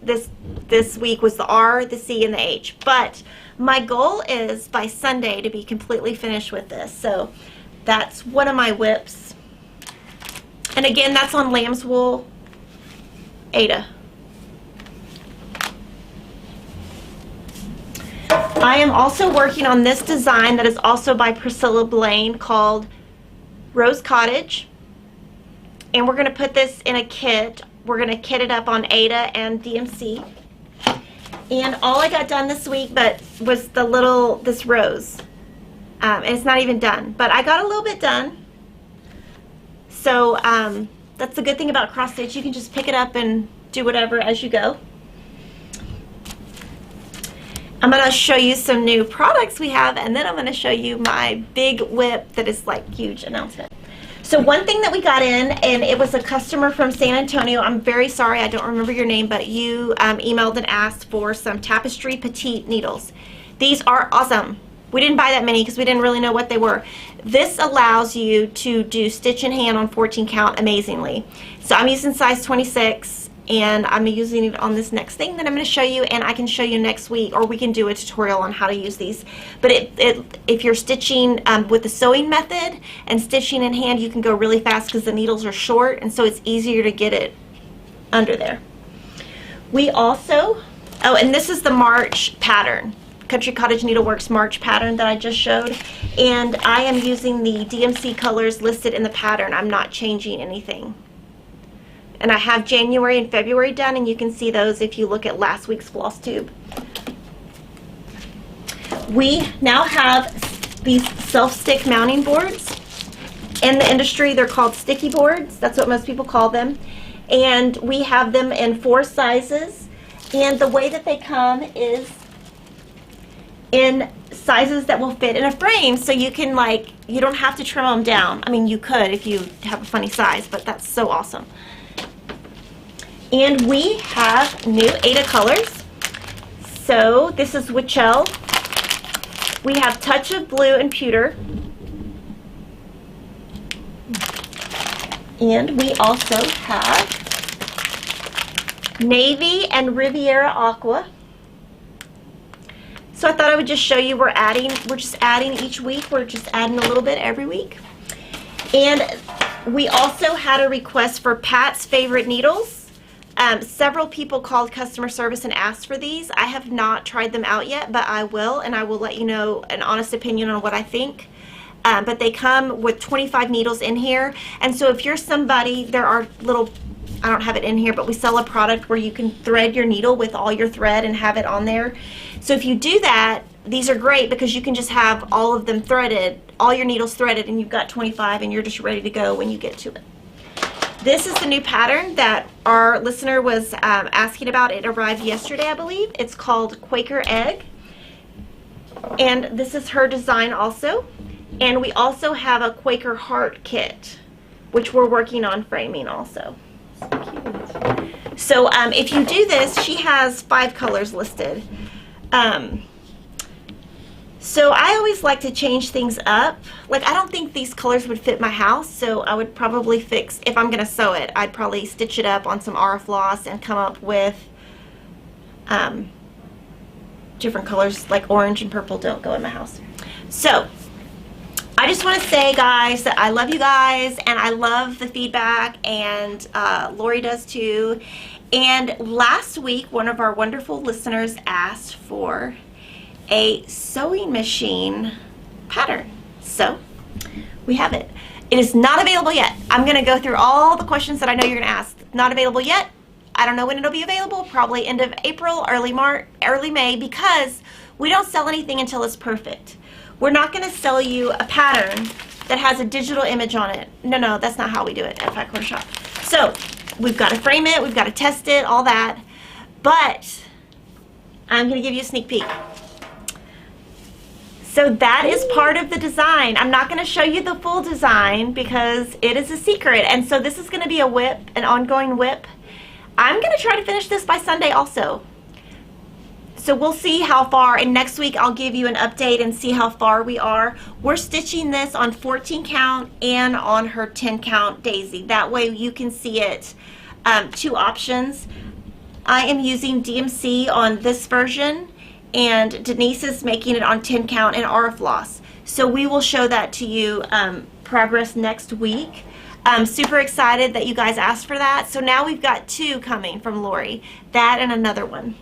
this week was the R, the C, and the H. But my goal is by Sunday to be completely finished with this. So that's one of my whips. And again, that's on Lambswool Ada. I am also working on this design that is also by Priscilla Blaine called Rose Cottage. And we're going to put this in a kit. We're going to kit it up on Ada and DMC. And all I got done this week was this rose. And it's not even done. But I got a little bit done. So that's the good thing about cross stitch. You can just pick it up and do whatever as you go. I'm going to show you some new products we have, and then I'm going to show you my big whip that is like huge announcement. So one thing that we got in, and it was a customer from San Antonio. I'm very sorry, I don't remember your name, but you emailed and asked for some Tapestry Petite needles. These are awesome. We didn't buy that many because we didn't really know what they were. This allows you to do stitch in hand on 14 count amazingly. So I'm using size 26, and I'm using it on this next thing that I'm going to show you, and I can show you next week, or we can do a tutorial on how to use these. But if you're stitching with the sewing method and stitching in hand, you can go really fast because the needles are short, and so it's easier to get it under there. We also, and this is the March pattern. Country Cottage Needleworks March pattern that I just showed, and I am using the DMC colors listed in the pattern. I'm not changing anything. And I have January and February done, and you can see those if you look at last week's FlossTube. We now have these self-stick mounting boards. In the industry, they're called sticky boards. That's what most people call them. And we have them in 4 sizes. And the way that they come is in sizes that will fit in a frame, so you can you don't have to trim them down. I mean, you could if you have a funny size, but that's so awesome. And we have new Ada colors. So this is Wichell. We have Touch of Blue and Pewter. And we also have Navy and Riviera Aqua. So I thought I would just show you we're just adding each week. We're just adding a little bit every week. And we also had a request for Pat's Favorite Needles Several people called customer service and asked for these. I have not tried them out yet, but I will, and I will let you know an honest opinion on what I think. But they come with 25 needles in here, and so if you're somebody, there are little, I don't have it in here, but we sell a product where you can thread your needle with all your thread and have it on there. So if you do that, these are great because you can just have all of them threaded, all your needles threaded, and you've got 25 and you're just ready to go when you get to it. This is the new pattern that our listener was asking about. It arrived yesterday, I believe. It's called Quaker Egg. And this is her design also. And we also have a Quaker Heart kit, which we're working on framing also. So cute. So if you do this, she has 5 colors listed. So I always like to change things up. Like, I don't think these colors would fit my house, so I would probably fix, if I'm gonna sew it, I'd probably stitch it up on some Aura floss and come up with different colors, like orange and purple don't go in my house. So I just want to say, guys, that I love you guys and I love the feedback, and Lori does too. And last week, one of our wonderful listeners asked for a sewing machine pattern. So we have it. It is not available yet. I'm going to go through all the questions that I know you're going to ask. Not available yet. I don't know when it'll be available. Probably end of April, early May, because we don't sell anything until it's perfect. We're not going to sell you a pattern that has a digital image on it. No, that's not how we do it at Fat Quarter Shop. So we've got to frame it, we've got to test it, all that. But I'm going to give you a sneak peek. So that is part of the design. I'm not going to show you the full design because it is a secret. And so this is going to be a whip, an ongoing whip. I'm going to try to finish this by Sunday also. So we'll see how far, and next week I'll give you an update and see how far we are. We're stitching this on 14 count and on her 10 count daisy. That way you can see it, 2 options. I am using DMC on this version, and Denise is making it on 10 count and Aura floss. So we will show that to you progress next week. I'm super excited that you guys asked for that. So now we've got 2 coming from Lori, that and another one.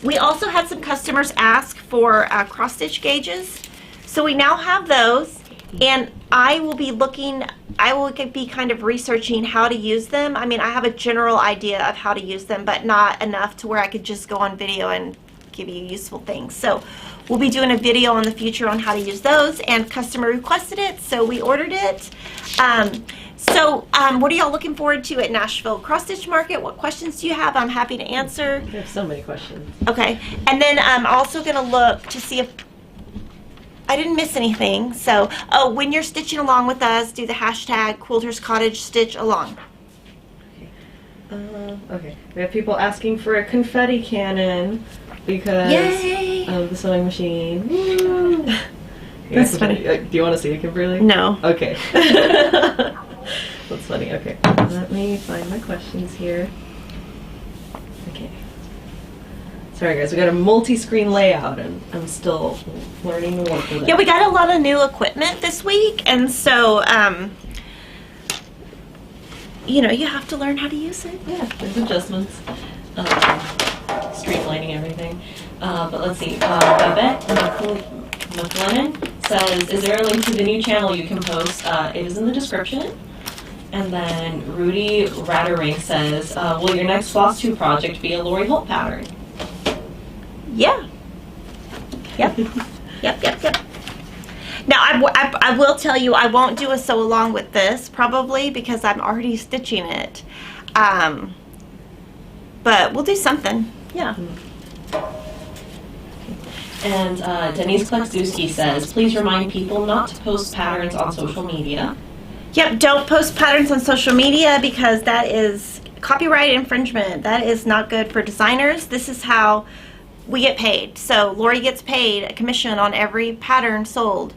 We also had some customers ask for cross stitch gauges. So we now have those, and I will be kind of researching how to use them. I mean, I have a general idea of how to use them, but not enough to where I could just go on video and give you useful things. So we'll be doing a video in the future on how to use those, and customer requested it, so we ordered it. What are y'all looking forward to at Nashville Cross Stitch Market? What questions do you have? I'm happy to answer. I have so many questions. Okay, and then I'm also going to look to see if I didn't miss anything. So, when you're stitching along with us, do the hashtag Quilter's Cottage Stitch Along. Okay, we have people asking for a confetti cannon because Yay! of the sewing machine. Woo! That's funny. Do you want to see it, Kimberly? No. Okay. That's funny. Okay. Let me find my questions here. Okay. Sorry guys, we got a multi-screen layout and I'm still learning to work with it. Yeah, we got a lot of new equipment this week, and so you know, you have to learn how to use it. Yeah, there's adjustments, streamlining everything. But let's see, Babette McLennan says, is there a link to the new channel you can post? It is in the description. And then Rudy Rattering says, will your next FlossTube project be a Lori Holt pattern? Yeah. Yep. Yep. Now, I will tell you, I won't do a sew along with this, probably, because I'm already stitching it. But we'll do something. Yeah. And Denise Klexuski says, please remind people not to post patterns on social media. Yep, don't post patterns on social media because that is copyright infringement. That is not good for designers. This is how we get paid. So Lori gets paid a commission on every pattern sold.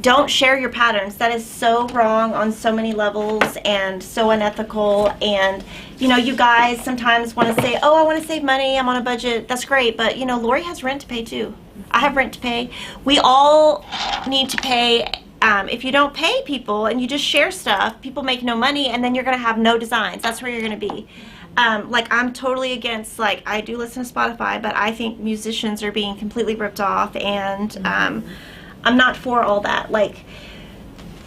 Don't share your patterns. That is so wrong on so many levels and so unethical. And you know, you guys sometimes want to say, oh, I want to save money, I'm on a budget. That's great, but you know, Lori has rent to pay too. I have rent to pay. We all need to pay if you don't pay people and you just share stuff, people make no money, and then you're going to have no designs. That's where you're going to be. Like, I'm totally against, like, I do listen to Spotify, but I think musicians are being completely ripped off, and I'm not for all that. Like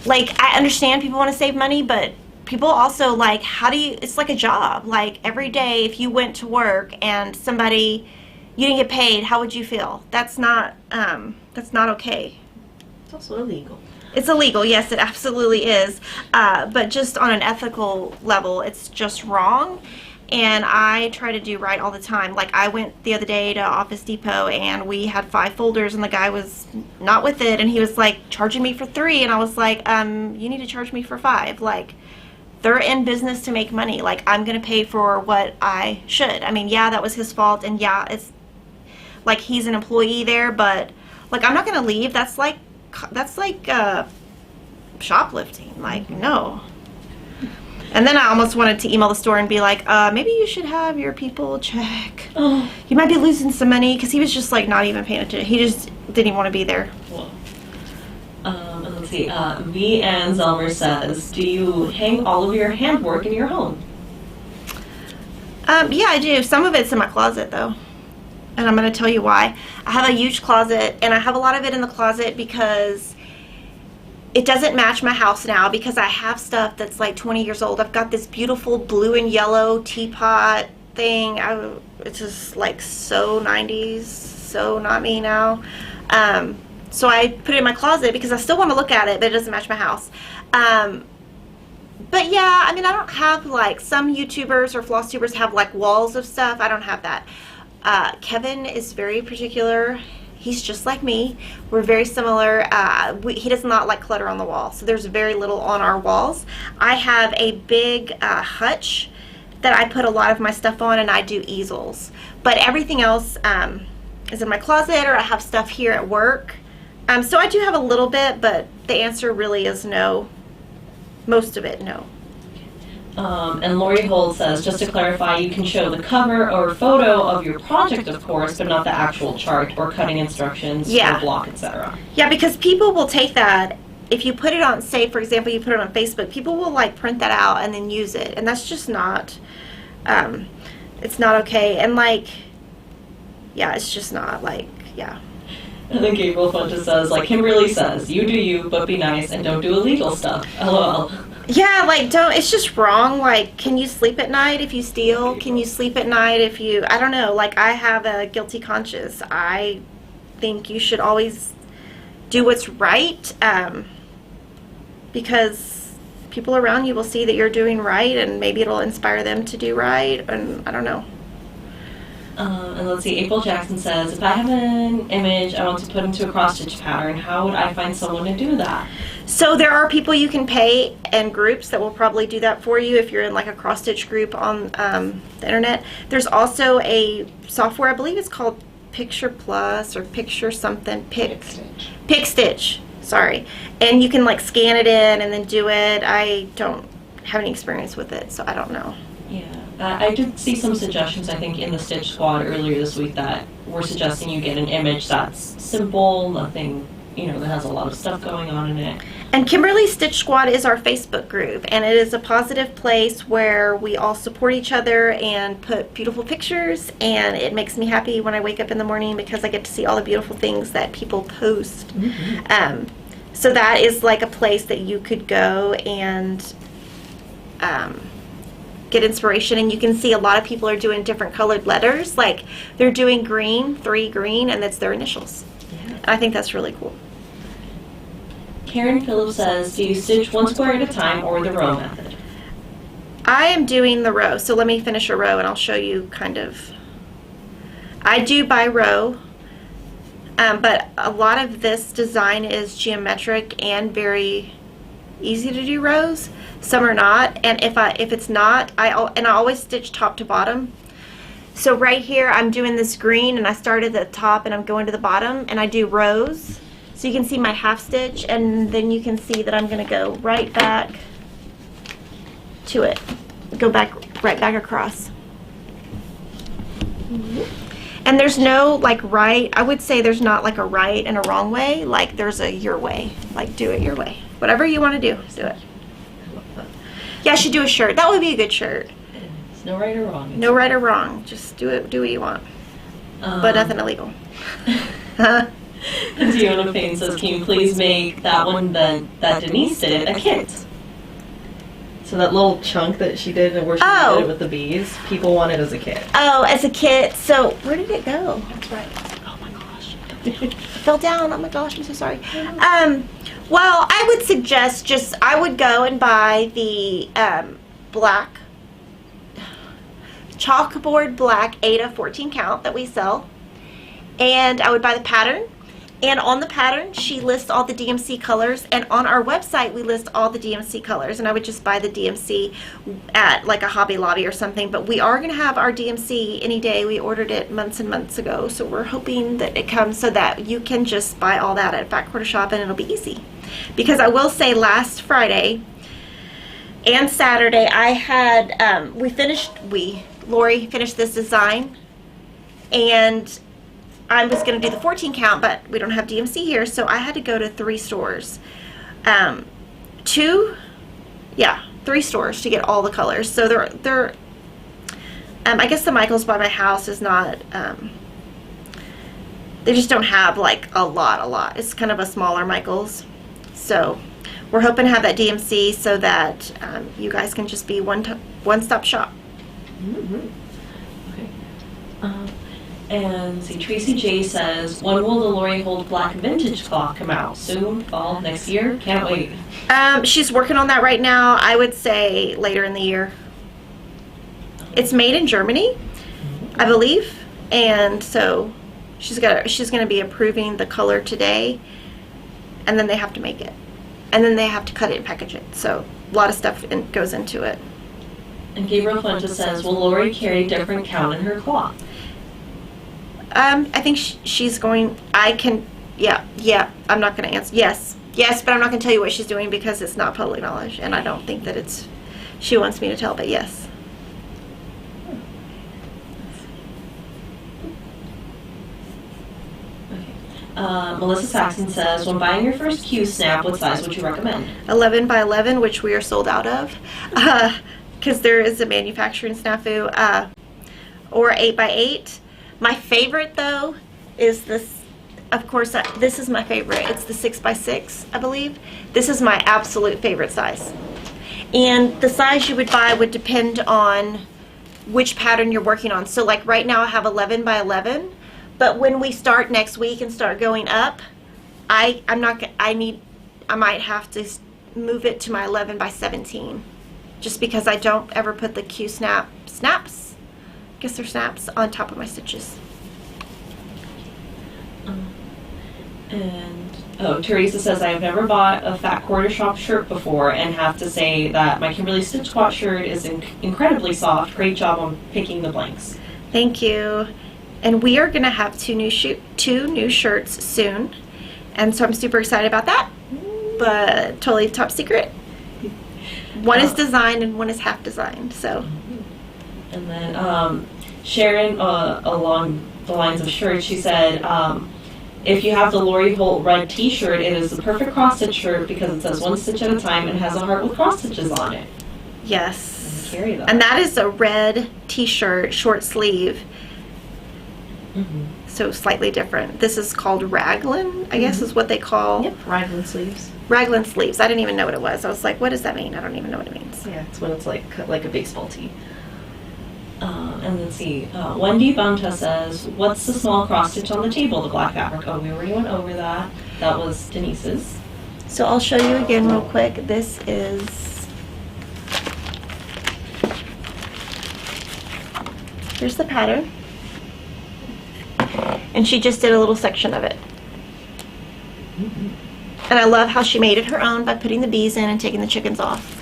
I understand people want to save money, but people also, like, how do you, it's like a job. Like, every day if you went to work and somebody, you didn't get paid, how would you feel? That's not okay. It's also illegal. It's illegal, yes, it absolutely is. But just on an ethical level, it's just wrong. And I try to do right all the time. Like, I went the other day to Office Depot and we had 5 folders and the guy was not with it, and he was like charging me for 3, and I was like, you need to charge me for 5. Like, they're in business to make money. Like, I'm gonna pay for what I should. I mean, yeah, that was his fault, and yeah, it's like he's an employee there, but like, I'm not gonna leave. That's like shoplifting. Like, no. And then I almost wanted to email the store and be like, maybe you should have your people check. Oh. You might be losing some money, because he was just like not even paying attention. He just didn't even want to be there. Well, and let's see. V. Ann Zelmer says, do you hang all of your handwork in your home? Yeah, I do. Some of it's in my closet, though. And I'm going to tell you why. I have a huge closet, and I have a lot of it in the closet because it doesn't match my house now, because I have stuff that's like 20 years old. I've got this beautiful blue and yellow teapot thing. It's just like so 90s, so not me now. So I put it in my closet because I still want to look at it, but it doesn't match my house. But yeah, I mean, I don't have, like, some YouTubers or FlossTubers have like walls of stuff. I don't have that. Kevin is very particular. He's just like me. We're very similar. He does not like clutter on the wall, so there's very little on our walls. I have a big hutch that I put a lot of my stuff on, and I do easels. But everything else is in my closet, or I have stuff here at work. So I do have a little bit, but the answer really is no. Most of it, no. And Lori Holt says, just to clarify, you can show the cover or photo of your project, of course, but not the actual chart or cutting instructions Yeah. or block, etc. Yeah, because people will take that. If you put it on, say, for example, you put it on Facebook, people will, like, print that out and then use it. And that's just not, it's not okay. And, like, yeah, it's just not, like, yeah. And then Gabriel Funches says, like Kimberly says, you do you, but be nice and don't do illegal stuff. LOL. Yeah, like, don't, it's just wrong. Like, can you sleep at night if you steal? Can you sleep at night if you, I don't know, like, I have a guilty conscience. I think you should always do what's right, because people around you will see that you're doing right, and maybe it'll inspire them to do right, and I don't know. And let's see, April Jackson says, if I have an image I want to put into a cross-stitch pattern, how would I find someone to do that? So there are people you can pay and groups that will probably do that for you if you're in like a cross-stitch group on the internet. There's also a software, I believe it's called Picture Plus or Picture something, PicStitch, sorry. And you can like scan it in and then do it. I don't have any experience with it, so I don't know. Yeah. I did see some suggestions, I think, in the Stitch Squad earlier this week that were suggesting you get an image that's simple, nothing, you know, that has a lot of stuff going on in it. And Kimberly Stitch Squad is our Facebook group, and it is a positive place where we all support each other and put beautiful pictures, and it makes me happy when I wake up in the morning because I get to see all the beautiful things that people post. Mm-hmm. So that is like a place that you could go and get inspiration, and you can see a lot of people are doing different colored letters. Like, they're doing green, 3 green, and that's their initials. Yeah. I think that's really cool. Karen Phillips says, do you stitch one square at a time or the row method? I am doing the row, so let me finish a row and I'll show you kind of. I do by row, but a lot of this design is geometric and very easy to do rows. Some are not, and if it's not, I always stitch top to bottom. So right here I'm doing this green, and I started at the top and I'm going to the bottom, and I do rows. So you can see my half stitch, and then you can see that I'm going to go right back to it. Go back, right back across. And there's no like right, I would say there's not like a right and a wrong way, like there's a your way, like do it your way. Whatever you want to do it. Yeah, I should do a shirt. That would be a good shirt. There's no right or wrong. No right or wrong. Just do what you want. But nothing illegal. Diona Payne says, can you please make that one that Denise did a kit? So that little chunk that she did where she did it with the bees, people want it as a kit. Oh, as a kit. So where did it go? That's right. Oh my gosh. It fell down. Oh my gosh, I'm so sorry. Well, I would suggest I would go and buy the black, chalkboard black 8 of 14 count that we sell. And I would buy the pattern. And on the pattern, she lists all the DMC colors. And on our website, we list all the DMC colors. And I would just buy the DMC at like a Hobby Lobby or something. But we are going to have our DMC any day. We ordered it months and months ago. So we're hoping that it comes so that you can just buy all that at Fat Quarter Shop and it'll be easy. Because I will say last Friday and Saturday, I had, Lori finished this design. And I was going to do the 14 count, but we don't have DMC here, so I had to go to 3 stores. 3 stores to get all the colors. So they're I guess the Michaels by my house is not, they just don't have like a lot. It's kind of a smaller Michaels. So we're hoping to have that DMC so that you guys can just be one-stop shop. Mm-hmm. Okay. And see, Tracy J says, when will the Lori Holt Black Vintage cloth come out? Soon? Fall? Next year? Can't wait. She's working on that right now. I would say later in the year. It's made in Germany, I believe, and so she's going to be approving the color today, and then they have to make it, and then they have to cut it and package it. So a lot of stuff goes into it. And Gabriel Fuentes says, will Lori carry different count in her cloth? I think she's going, I'm not going to answer, yes, but I'm not going to tell you what she's doing because it's not public knowledge, and I don't think that she wants me to tell, but yes. Okay. Melissa Saxon says, when buying your first Q snap, what size would you recommend? 11 by 11, which we are sold out of, because there is a manufacturing snafu, or 8 by 8. My favorite though is this, of course, this is my favorite. It's the 6 by 6, I believe. This is my absolute favorite size. And the size you would buy would depend on which pattern you're working on. So like right now I have 11 by 11, but when we start next week and start going up, I might have to move it to my 11 by 17, just because I don't ever put the Q snaps, I guess they're snaps, on top of my stitches. And Teresa says, I have never bought a Fat Quarter Shop shirt before and have to say that my Kimberly Stitch Squat shirt is incredibly soft. Great job on picking the blanks. Thank you. And we are going to have two new shirts soon, and so I'm super excited about that, but totally top secret. One is designed and one is half designed, so. And then Sharon, along the lines of shirts, she said, if you have the Lori Holt red t-shirt, it is the perfect cross-stitch shirt because it says one stitch at a time and has a heart with cross stitches on it. Yes. And carry that. And that is a red t-shirt, short sleeve. Mm-hmm. So slightly different. This is called raglan, I guess is what they call. Yep, raglan sleeves. Raglan sleeves. I didn't even know what it was. I was like, what does that mean? I don't even know what it means. Yeah, it's when it's like a baseball tee. And then see, Wendy Bunta says, what's the small cross stitch on the table, the black fabric? Oh, we already went over that. That was Denise's. So I'll show you again real quick. This is, here's the pattern. And she just did a little section of it. Mm-hmm. And I love how she made it her own by putting the bees in and taking the chickens off.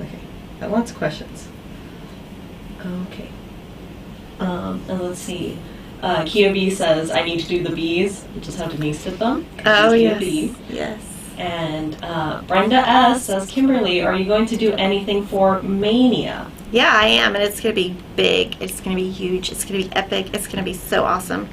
Okay, got lots of questions. Okay. And let's see. Kia B says, I need to do the bees. Just how Denise did them. Oh, She's yes. Kia B. Yes. And Brenda S. says, Kimberly, are you going to do anything for Mania? Yeah, I am, and it's going to be big. It's going to be huge. It's going to be epic. It's going to be so awesome.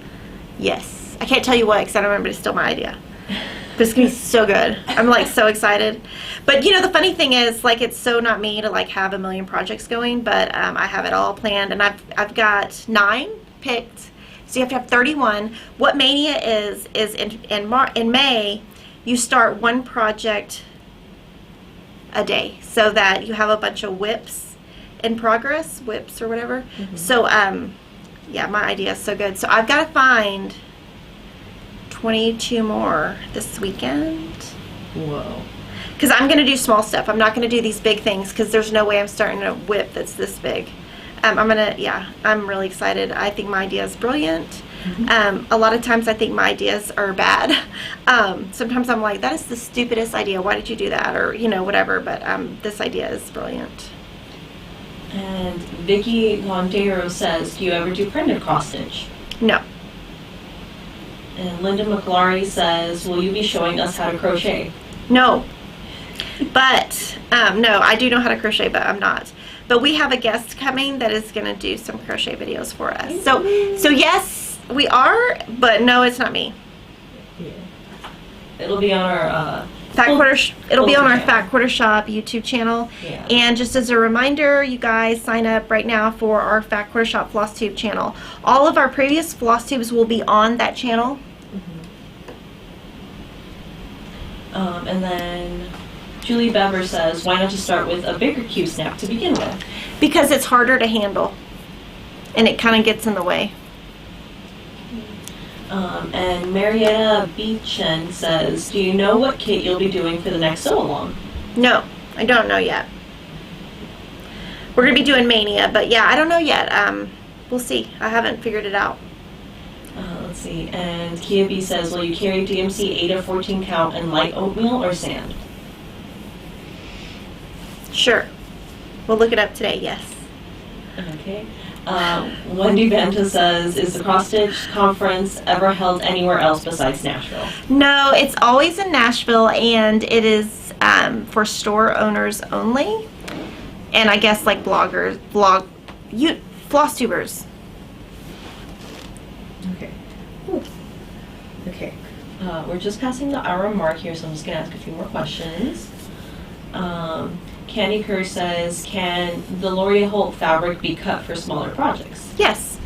Yes. I can't tell you what because I don't remember. It's still my idea. But it's going to be so good. I'm, like, so excited. But, you know, the funny thing is, like, it's so not me to, like, have a million projects going, but I have it all planned, and I've got 9 picked. So you have to have 31. What Mania is in May, you start one project a day so that you have a bunch of whips in progress, whips or whatever. So, yeah, my idea is so good. So I've got to find 22 more this weekend. Whoa. Because I'm going to do small stuff. I'm not going to do these big things because there's no way I'm starting a whip that's this big. I'm really excited. I think my idea is brilliant. A lot of times I think my ideas are bad. Sometimes I'm like, that is the stupidest idea. Why did you do that? Or, you know, whatever. But this idea is brilliant. And Vicky Londero says, do you ever do printed cross stitch? No. And Linda McLaury says, will you be showing us how to crochet? No. But, no, I do know how to crochet, but I'm not. But we have a guest coming that is going to do some crochet videos for us. So yes, we are, but no, it's not me. Yeah. It'll be on our It'll be on our Fat Quarter Shop YouTube channel. Yeah. And just as a reminder, you guys sign up right now for our Fat Quarter Shop FlossTube channel. All of our previous FlossTubes will be on that channel. And then Julie Bever says, why not just start with a bigger Q-snap to begin with? Because it's harder to handle. And it kind of gets in the way. And Marietta Beechen says, do you know what kit you'll be doing for the next sew-along? No, I don't know yet. We're going to be doing Mania, but yeah, I don't know yet. We'll see. I haven't figured it out. Let's see. And Kia B says, will you carry DMC 8 of 14 count and light oatmeal or sand? Sure. We'll look it up today, yes. Okay. Wendy Banta says, is the cross stitch conference ever held anywhere else besides Nashville? No, it's always in Nashville, and it is for store owners only. And I guess like FlossTubers. Okay. Okay. We're just passing the hour mark here, so I'm just going to ask a few more questions. Candy Kerr says, can the Laurier Holt fabric be cut for smaller projects? Yes.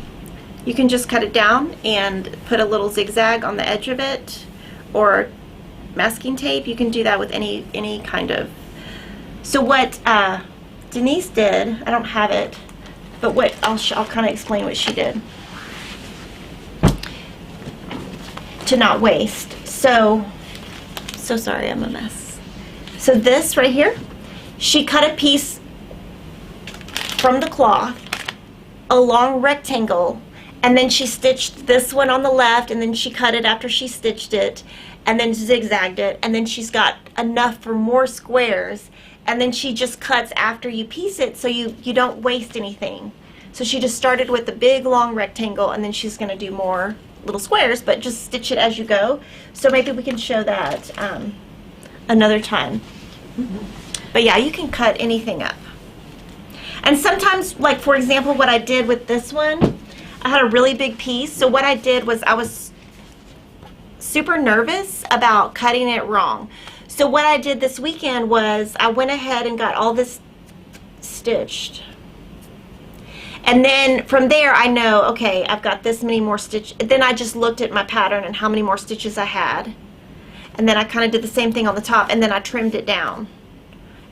You can just cut it down and put a little zigzag on the edge of it, or masking tape. You can do that with any kind of. So what Denise did, I don't have it, but what I'll kind of explain what she did to not waste. So sorry, I'm a mess. So this right here, she cut a piece from the cloth, a long rectangle, and then she stitched this one on the left, and then she cut it after she stitched it, and then zigzagged it, and then she's got enough for more squares, and then she just cuts after you piece it so you don't waste anything. So she just started with the big long rectangle, and then she's going to do more little squares, but just stitch it as you go. So maybe we can show that another time. But yeah, you can cut anything up. And sometimes, like for example, what I did with this one, I had a really big piece. So what I did was I was super nervous about cutting it wrong. So what I did this weekend was I went ahead and got all this stitched. And then from there I know, okay, I've got this many more stitches. Then I just looked at my pattern and how many more stitches I had. And then I kind of did the same thing on the top, and then I trimmed it down.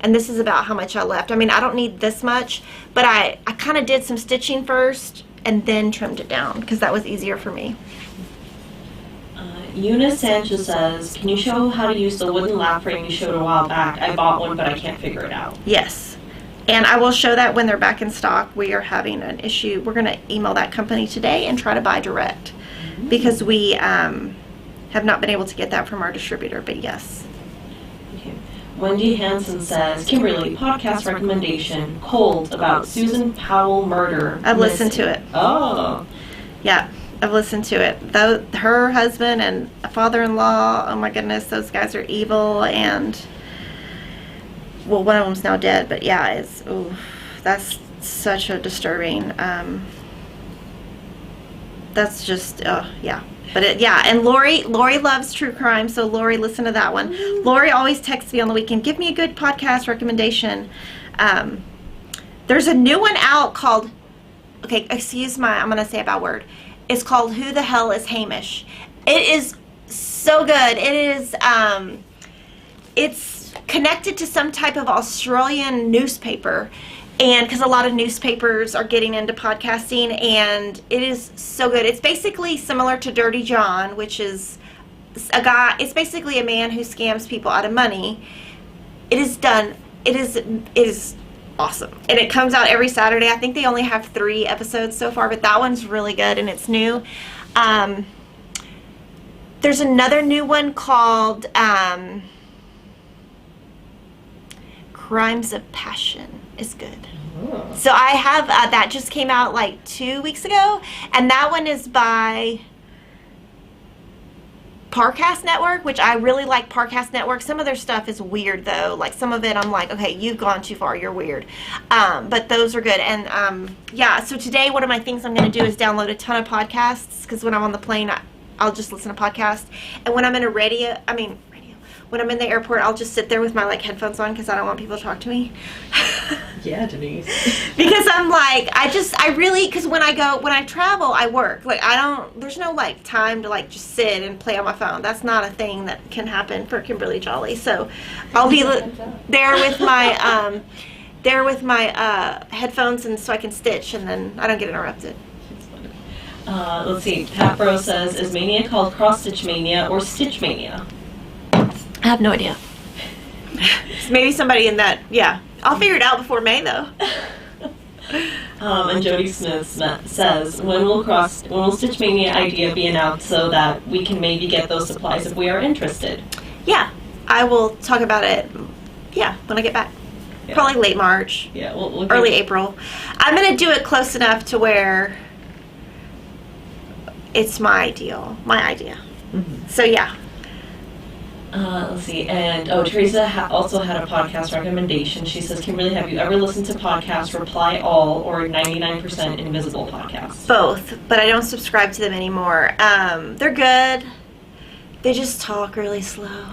And this is about how much I left. I mean, I don't need this much, but I kind of did some stitching first and then trimmed it down because that was easier for me. Eunice Sanchez says, can you show how to use the wooden lap frame you showed a while back? I bought one, but I can't figure it out. Yes. And I will show that when they're back in stock. We are having an issue. We're going to email that company today and try to buy direct because we have not been able to get that from our distributor, but yes. Okay. Wendy Hansen says, Kimberly, podcast recommendation, Cold, about Susan Powell murder. I've listened to it. Oh. Yeah. I've listened to it. Though her husband and father-in-law, oh my goodness, those guys are evil. And well, one of them's now dead, but yeah, that's such a disturbing. That's just yeah. But and Lori loves true crime, so Lori, listen to that one. Lori always texts me on the weekend, give me a good podcast recommendation. There's a new one out called, okay, I'm going to say a bad word. It's called Who the Hell is Hamish? It is so good. It is, it's connected to some type of Australian newspaper. And because a lot of newspapers are getting into podcasting, and it is so good. It's basically similar to Dirty John, which is it's basically a man who scams people out of money. It is awesome. And it comes out every Saturday. I think they only have 3 episodes so far, but that one's really good and it's new. There's another new one called Crimes of Passion. Is good. Oh. So I have that just came out like 2 weeks ago, and that one is by Parcast Network, which I really like Parcast Network. Some of their stuff is weird though. Like some of it I'm like, okay, you've gone too far, you're weird. But those are good. And yeah, so today one of my things I'm going to do is download a ton of podcasts, because when I'm on the plane I'll just listen to podcasts. And when I'm in when I'm in the airport, I'll just sit there with my like headphones on because I don't want people to talk to me. Yeah, Denise. Because I'm like, because when I travel, I work. Like there's no like time to like just sit and play on my phone. That's not a thing that can happen for Kimberly Jolly. So I'll be there with my headphones, and so I can stitch, and then I don't get interrupted. Let's see. Pat Rose says, is mania called cross stitch mania or stitch mania? I have no idea. Maybe somebody in that, yeah. I'll figure it out before May, though. And Jody Smith says, when will Stitch Mania idea be announced so that we can maybe get those supplies if we are interested? Yeah, I will talk about it, when I get back. Yeah. Probably late March. Yeah, we'll early April. I'm going to do it close enough to where it's my idea. Mm-hmm. So, yeah. Let's see, and Teresa also had a podcast recommendation. She says, Kimberly, have you ever listened to podcasts Reply All or 99% Invisible podcasts? Both, but I don't subscribe to them anymore. They're good. They just talk really slow.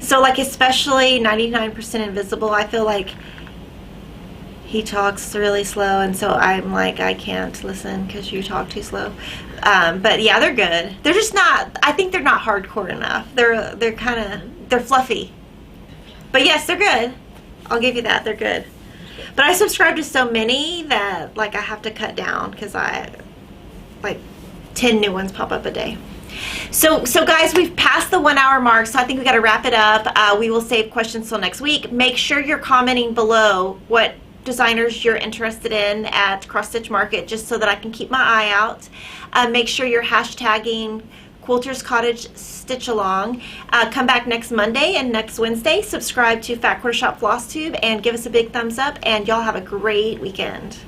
So, like, especially 99% Invisible, I feel like he talks really slow, and so I'm like, I can't listen because you talk too slow. But yeah, they're good. They're just not, I think they're not hardcore enough. They're fluffy. But yes, they're good. I'll give you that. They're good. But I subscribe to so many that like I have to cut down because 10 new ones pop up a day. So guys, we've passed the 1 hour mark, so I think we got to wrap it up. We will save questions till next week. Make sure you're commenting below what designers you're interested in at Cross Stitch Market, just so that I can keep my eye out. Make sure you're hashtagging Quilter's Cottage Stitch Along. Come back next Monday and next Wednesday. Subscribe to Fat Quarter Shop FlossTube and give us a big thumbs up, and y'all have a great weekend.